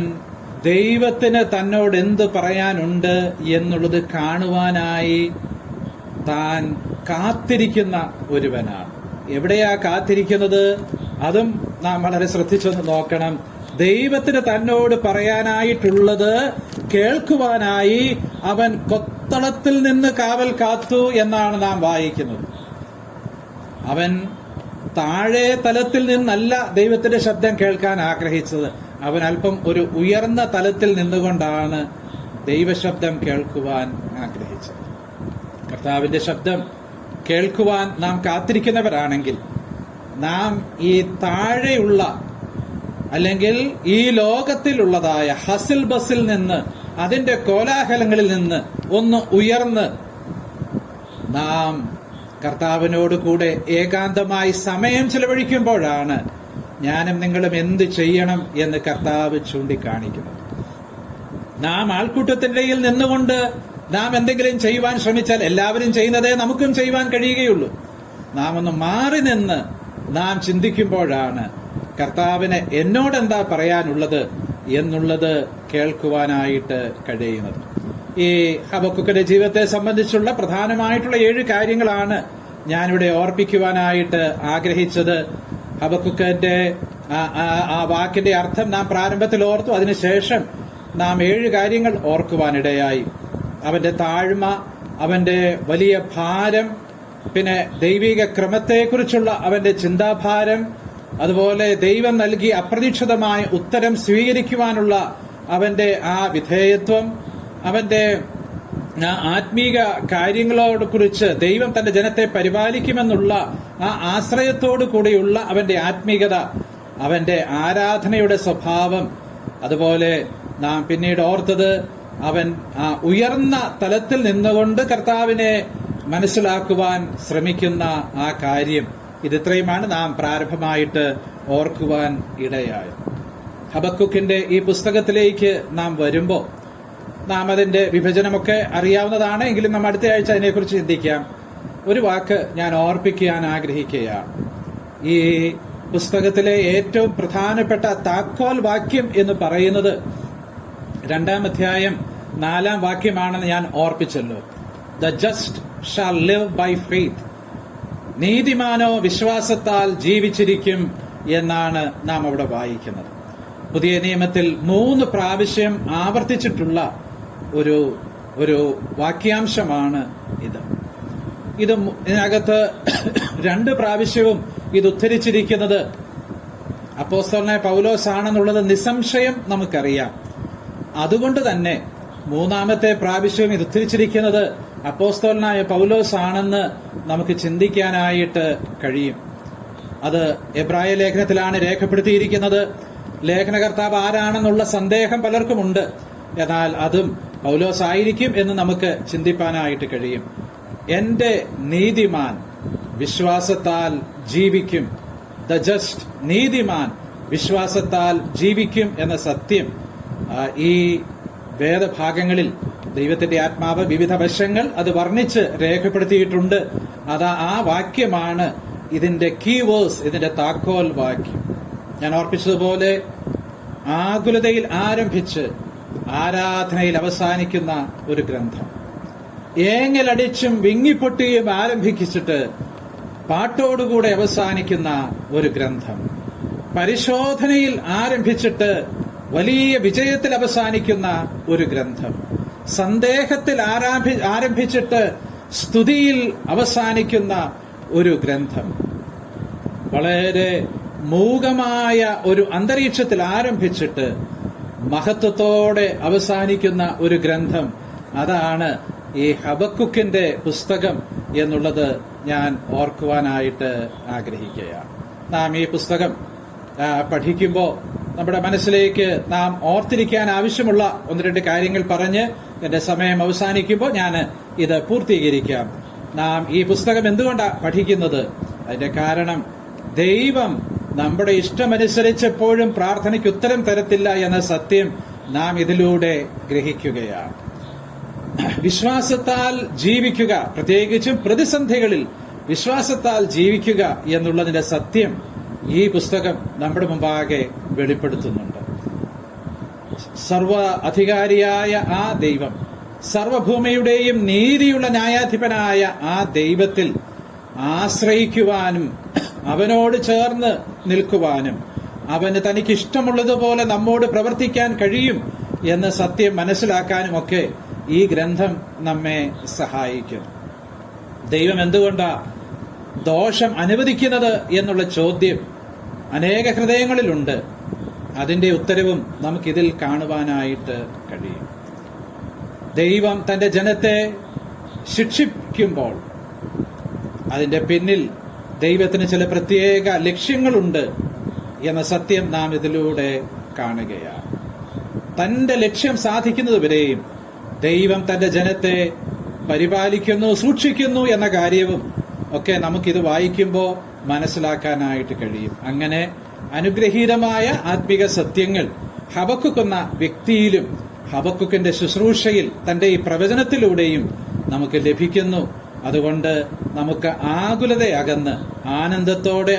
[SPEAKER 1] ദൈവത്തിന് തന്നോട് എന്ത് പറയാനുണ്ട് എന്നുള്ളത് കാണുവാനായി താൻ കാത്തിരിക്കുന്ന ഒരുവനാണ്. എവിടെയാ കാത്തിരിക്കുന്നത്? അതും നാം വളരെ ശ്രദ്ധിച്ചൊന്ന് നോക്കണം. ദൈവത്തിന് തന്നോട് പറയാനായിട്ടുള്ളത് കേൾക്കുവാനായി അവൻ കൊത്തളത്തിൽ നിന്ന് കാവൽ കാത്തു എന്നാണ് നാം വായിക്കുന്നത്. അവൻ താഴെ തലത്തിൽ നിന്നല്ല ദൈവത്തിന്റെ ശബ്ദം കേൾക്കാൻ ആഗ്രഹിച്ചത്. അവൻ അല്പം ഒരു ഉയർന്ന തലത്തിൽ നിന്നുകൊണ്ടാണ് ദൈവശബ്ദം കേൾക്കുവാൻ ആഗ്രഹിച്ചത്. കർത്താവിന്റെ ശബ്ദം കേൾക്കുവാൻ നാം കാത്തിരിക്കുന്നവരാണെങ്കിൽ നാം ഈ താഴെയുള്ള, അല്ലെങ്കിൽ ഈ ലോകത്തിലുള്ളതായ ഹസിൽ ബസിൽ നിന്ന്, അതിന്റെ കോലാഹലങ്ങളിൽ നിന്ന് ഒന്ന് ഉയർന്ന് നാം കർത്താവിനോട് കൂടെ ഏകാന്തമായി സമയം ചെലവഴിക്കുമ്പോഴാണ് ഞാനും നിങ്ങളും എന്ത് ചെയ്യണം എന്ന് കർത്താവ് ചൂണ്ടിക്കാണിക്കുന്നത്. നാം ആൾക്കൂട്ടത്തിന്റെ ഇടയിൽ നിന്നുകൊണ്ട് നാം എന്തെങ്കിലും ചെയ്യുവാൻ ശ്രമിച്ചാൽ എല്ലാവരും ചെയ്യുന്നതേ നമുക്കും ചെയ്യുവാൻ കഴിയുകയുള്ളൂ. നാം ഒന്ന് മാറി നിന്ന് നാം ചിന്തിക്കുമ്പോഴാണ് കർത്താവിന് എന്നോടെന്താ പറയാനുള്ളത് എന്നുള്ളത് കേൾക്കുവാനായിട്ട് കഴിയുന്നത്. ഈ ഹബക്കുക്കിന്റെ ജീവിതത്തെ സംബന്ധിച്ചുള്ള പ്രധാനമായിട്ടുള്ള 7 കാര്യങ്ങളാണ് ഞാനിവിടെ ഓർപ്പിക്കുവാനായിട്ട് ആഗ്രഹിച്ചത്. ഹബക്കുക്കിന്റെ ആ വാക്കിന്റെ അർത്ഥം നാം പ്രാരംഭത്തിൽ ഓർത്തു. അതിനുശേഷം നാം 7 കാര്യങ്ങൾ ഓർക്കുവാനിടയായി. അവന്റെ താഴ്മ, അവന്റെ വലിയ ഭാരം, പിന്നെ ദൈവിക ക്രമത്തെക്കുറിച്ചുള്ള അവന്റെ ചിന്താഭാരം, അതുപോലെ ദൈവം നൽകി അപ്രതീക്ഷിതമായ ഉത്തരം സ്വീകരിക്കുവാനുള്ള അവന്റെ ആ വിധേയത്വം, അവന്റെ ആത്മീക കാര്യങ്ങളോട് കുറിച്ച് ദൈവം തന്റെ ജനത്തെ പരിപാലിക്കുമെന്നുള്ള ആ ആശ്രയത്തോടു കൂടിയുള്ള അവന്റെ ആത്മീകത, അവന്റെ ആരാധനയുടെ സ്വഭാവം, അതുപോലെ നാം പിന്നീട് ഓർത്തത് അവൻ ആ ഉയർന്ന തലത്തിൽ നിന്നുകൊണ്ട് കർത്താവിനെ മനസ്സിലാക്കുവാൻ ശ്രമിക്കുന്ന ആ കാര്യം ഇത്രയുമാണ് നാം പ്രാരംഭമായിട്ട് ഓർക്കുവാൻ ഇടയായത്. ഹബക്കൂക്കിന്റെ ഈ പുസ്തകത്തിലേക്ക് നാം വരുമ്പോൾ നാം അതിന്റെ വിഭജനമൊക്കെ അറിയാവുന്നതാണ്. എങ്കിലും നാം അടുത്ത ആഴ്ച അതിനെക്കുറിച്ച് ചിന്തിക്കാം. ഒരു വാക്ക് ഞാൻ ഓർപ്പിക്കാൻ ആഗ്രഹിക്കുകയാണ്. ഈ പുസ്തകത്തിലെ ഏറ്റവും പ്രധാനപ്പെട്ട താക്കോൽ വാക്യം എന്ന് പറയുന്നത് 2-ാം അധ്യായം 4-ാം വാക്യമാണെന്ന് ഞാൻ ഓർപ്പിച്ചല്ലോ. The just shall live by faith. നീതിമാനോ വിശ്വാസത്താൽ ജീവിച്ചിരിക്കും എന്നാണ് നാം അവിടെ വായിക്കുന്നത്. പുതിയ നിയമത്തിൽ 3 പ്രാവശ്യം ആവർത്തിച്ചിട്ടുള്ള ഒരു വാക്യാംശമാണ് ഇത്. ഇതിനകത്ത് 2 പ്രാവശ്യവും ഇത് ഉദ്ധരിച്ചിരിക്കുന്നത് അപ്പോസ്തലനായ പൗലോസ് ആണെന്നുള്ളത് നിസ്സംശയം നമുക്കറിയാം. അതുകൊണ്ട് തന്നെ 3-ാമത്തെ പ്രാവശ്യം ഇത് ഉദ്ധരിച്ചിരിക്കുന്നത് അപ്പോസ്തലനായ പൗലോസ് ആണെന്ന് നമുക്ക് ചിന്തിക്കാനായിട്ട് കഴിയും. അത് എബ്രായ ലേഖനത്തിലാണ് രേഖപ്പെടുത്തിയിരിക്കുന്നത്. ലേഖനകർത്താവ് ആരാണെന്നുള്ള സന്ദേഹം പലർക്കുമുണ്ട്. എന്നാൽ അതും പൗലോസ് ആയിരിക്കും എന്ന് നമുക്ക് ചിന്തിപ്പാനായിട്ട് കഴിയും. എന്റെ നീതിമാൻ വിശ്വാസത്താൽ ജീവിക്കും. ദ ജസ്റ്റ്, നീതിമാൻ വിശ്വാസത്താൽ ജീവിക്കും എന്ന സത്യം ഈ വേദഭാഗങ്ങളിൽ ദൈവത്തിന്റെ ആത്മാവ് വിവിധ വശങ്ങൾ അത് വർണ്ണിച്ച് രേഖപ്പെടുത്തിയിട്ടുണ്ട്. ആ വാക്യമാണ് ഇതിന്റെ കീ വേഴ്സ്, ഇതിന്റെ താക്കോൽ വാക്യം. ഞാൻ ഓർപ്പിച്ചതുപോലെ ആകുലതയിൽ ആരംഭിച്ച് ആരാധനയിൽ അവസാനിക്കുന്ന ഒരു ഗ്രന്ഥം, ഏങ്ങലടിച്ചും വിങ്ങിപ്പൊട്ടിയും ആരംഭിച്ചിട്ട് പാട്ടോടുകൂടെ അവസാനിക്കുന്ന ഒരു ഗ്രന്ഥം, പരിശോധനയിൽ ആരംഭിച്ചിട്ട് വലിയ വിജയത്തിൽ അവസാനിക്കുന്ന ഒരു ഗ്രന്ഥം, സന്ദേഹത്തിൽ ആരംഭിച്ചിട്ട് സ്തുതിയിൽ അവസാനിക്കുന്ന ഒരു ഗ്രന്ഥം, വളരെ മൂകമായ ഒരു അന്തരീക്ഷത്തിൽ ആരംഭിച്ചിട്ട് മഹത്വത്തോടെ അവസാനിക്കുന്ന ഒരു ഗ്രന്ഥം. അതാണ് ഈ ഹബക്കൂക്കിന്റെ പുസ്തകം എന്നുള്ളത് ഞാൻ ഓർക്കുവാനായിട്ട് ആഗ്രഹിക്കുകയാണ്. നാം ഈ പുസ്തകം പഠിക്കുമ്പോൾ നമ്മുടെ മനസ്സിലേക്ക് നാം ഓർത്തിരിക്കാൻ ആവശ്യമുള്ള 1-2 കാര്യങ്ങൾ പറഞ്ഞ് എന്റെ സമയം അവസാനിക്കുമ്പോൾ ഞാൻ ഇത് പൂർത്തീകരിക്കാം. നാം ഈ പുസ്തകം എന്തുകൊണ്ടാണ് പഠിക്കുന്നത്? അതിന്റെ കാരണം ദൈവം നമ്മുടെ ഇഷ്ടമനുസരിച്ചെപ്പോഴും പ്രാർത്ഥനയ്ക്ക് ഉത്തരം തരത്തില്ല എന്ന സത്യം നാം ഇതിലൂടെ ഗ്രഹിക്കുകയാണ്. വിശ്വാസത്താൽ ജീവിക്കുക, പ്രത്യേകിച്ചും പ്രതിസന്ധികളിൽ വിശ്വാസത്താൽ ജീവിക്കുക എന്നുള്ളതിന്റെ സത്യം ഈ പുസ്തകം നമ്മുടെ മുമ്പാകെ വെളിപ്പെടുത്തുന്നുണ്ട്. സർവ അധികാരിയായ ആ ദൈവം, സർവഭൂമിയുടെയും നീതിയുള്ള ന്യായാധിപനായ ആ ദൈവത്തിൽ ആശ്രയിക്കുവാനും അവനോട് ചേർന്ന് നിൽക്കുവാനും അവന് തനിക്കിഷ്ടമുള്ളതുപോലെ നമ്മോട് പ്രവർത്തിക്കാൻ കഴിയും എന്ന സത്യം മനസ്സിലാക്കാനുമൊക്കെ ഈ ഗ്രന്ഥം നമ്മെ സഹായിക്കും. ദൈവം എന്തുകൊണ്ടാ ദോഷം അനുവദിക്കുന്നത് എന്നുള്ള ചോദ്യം അനേക ഹൃദയങ്ങളിലുണ്ട്. അതിന്റെ ഉത്തരവും നമുക്കിതിൽ കാണുവാനായിട്ട് കഴിയും. ദൈവം തന്റെ ജനത്തെ ശിക്ഷിക്കുമ്പോൾ അതിന്റെ പിന്നിൽ ദൈവത്തിന് ചില പ്രത്യേക ലക്ഷ്യങ്ങളുണ്ട് എന്ന സത്യം നാം ഇതിലൂടെ കാണുകയാണ്. തന്റെ ലക്ഷ്യം സാധിക്കുന്നതുവരെയും ദൈവം തന്റെ ജനത്തെ പരിപാലിക്കുന്നു, സൂക്ഷിക്കുന്നു എന്ന കാര്യവും ഒക്കെ നമുക്കിത് വായിക്കുമ്പോൾ മനസ്സിലാക്കാനായിട്ട് കഴിയും. അങ്ങനെ അനുഗ്രഹീതമായ ആത്മിക സത്യങ്ങൾ ഹബക്കൂക്ക് എന്ന വ്യക്തിയിലും ഹബക്കൂക്കിന്റെ ശുശ്രൂഷയിൽ തന്റെ ഈ പ്രവചനത്തിലൂടെയും നമുക്ക് ലഭിക്കുന്നു. അതുകൊണ്ട് നമുക്ക് ആകുലതയകന്ന് ആനന്ദത്തോടെ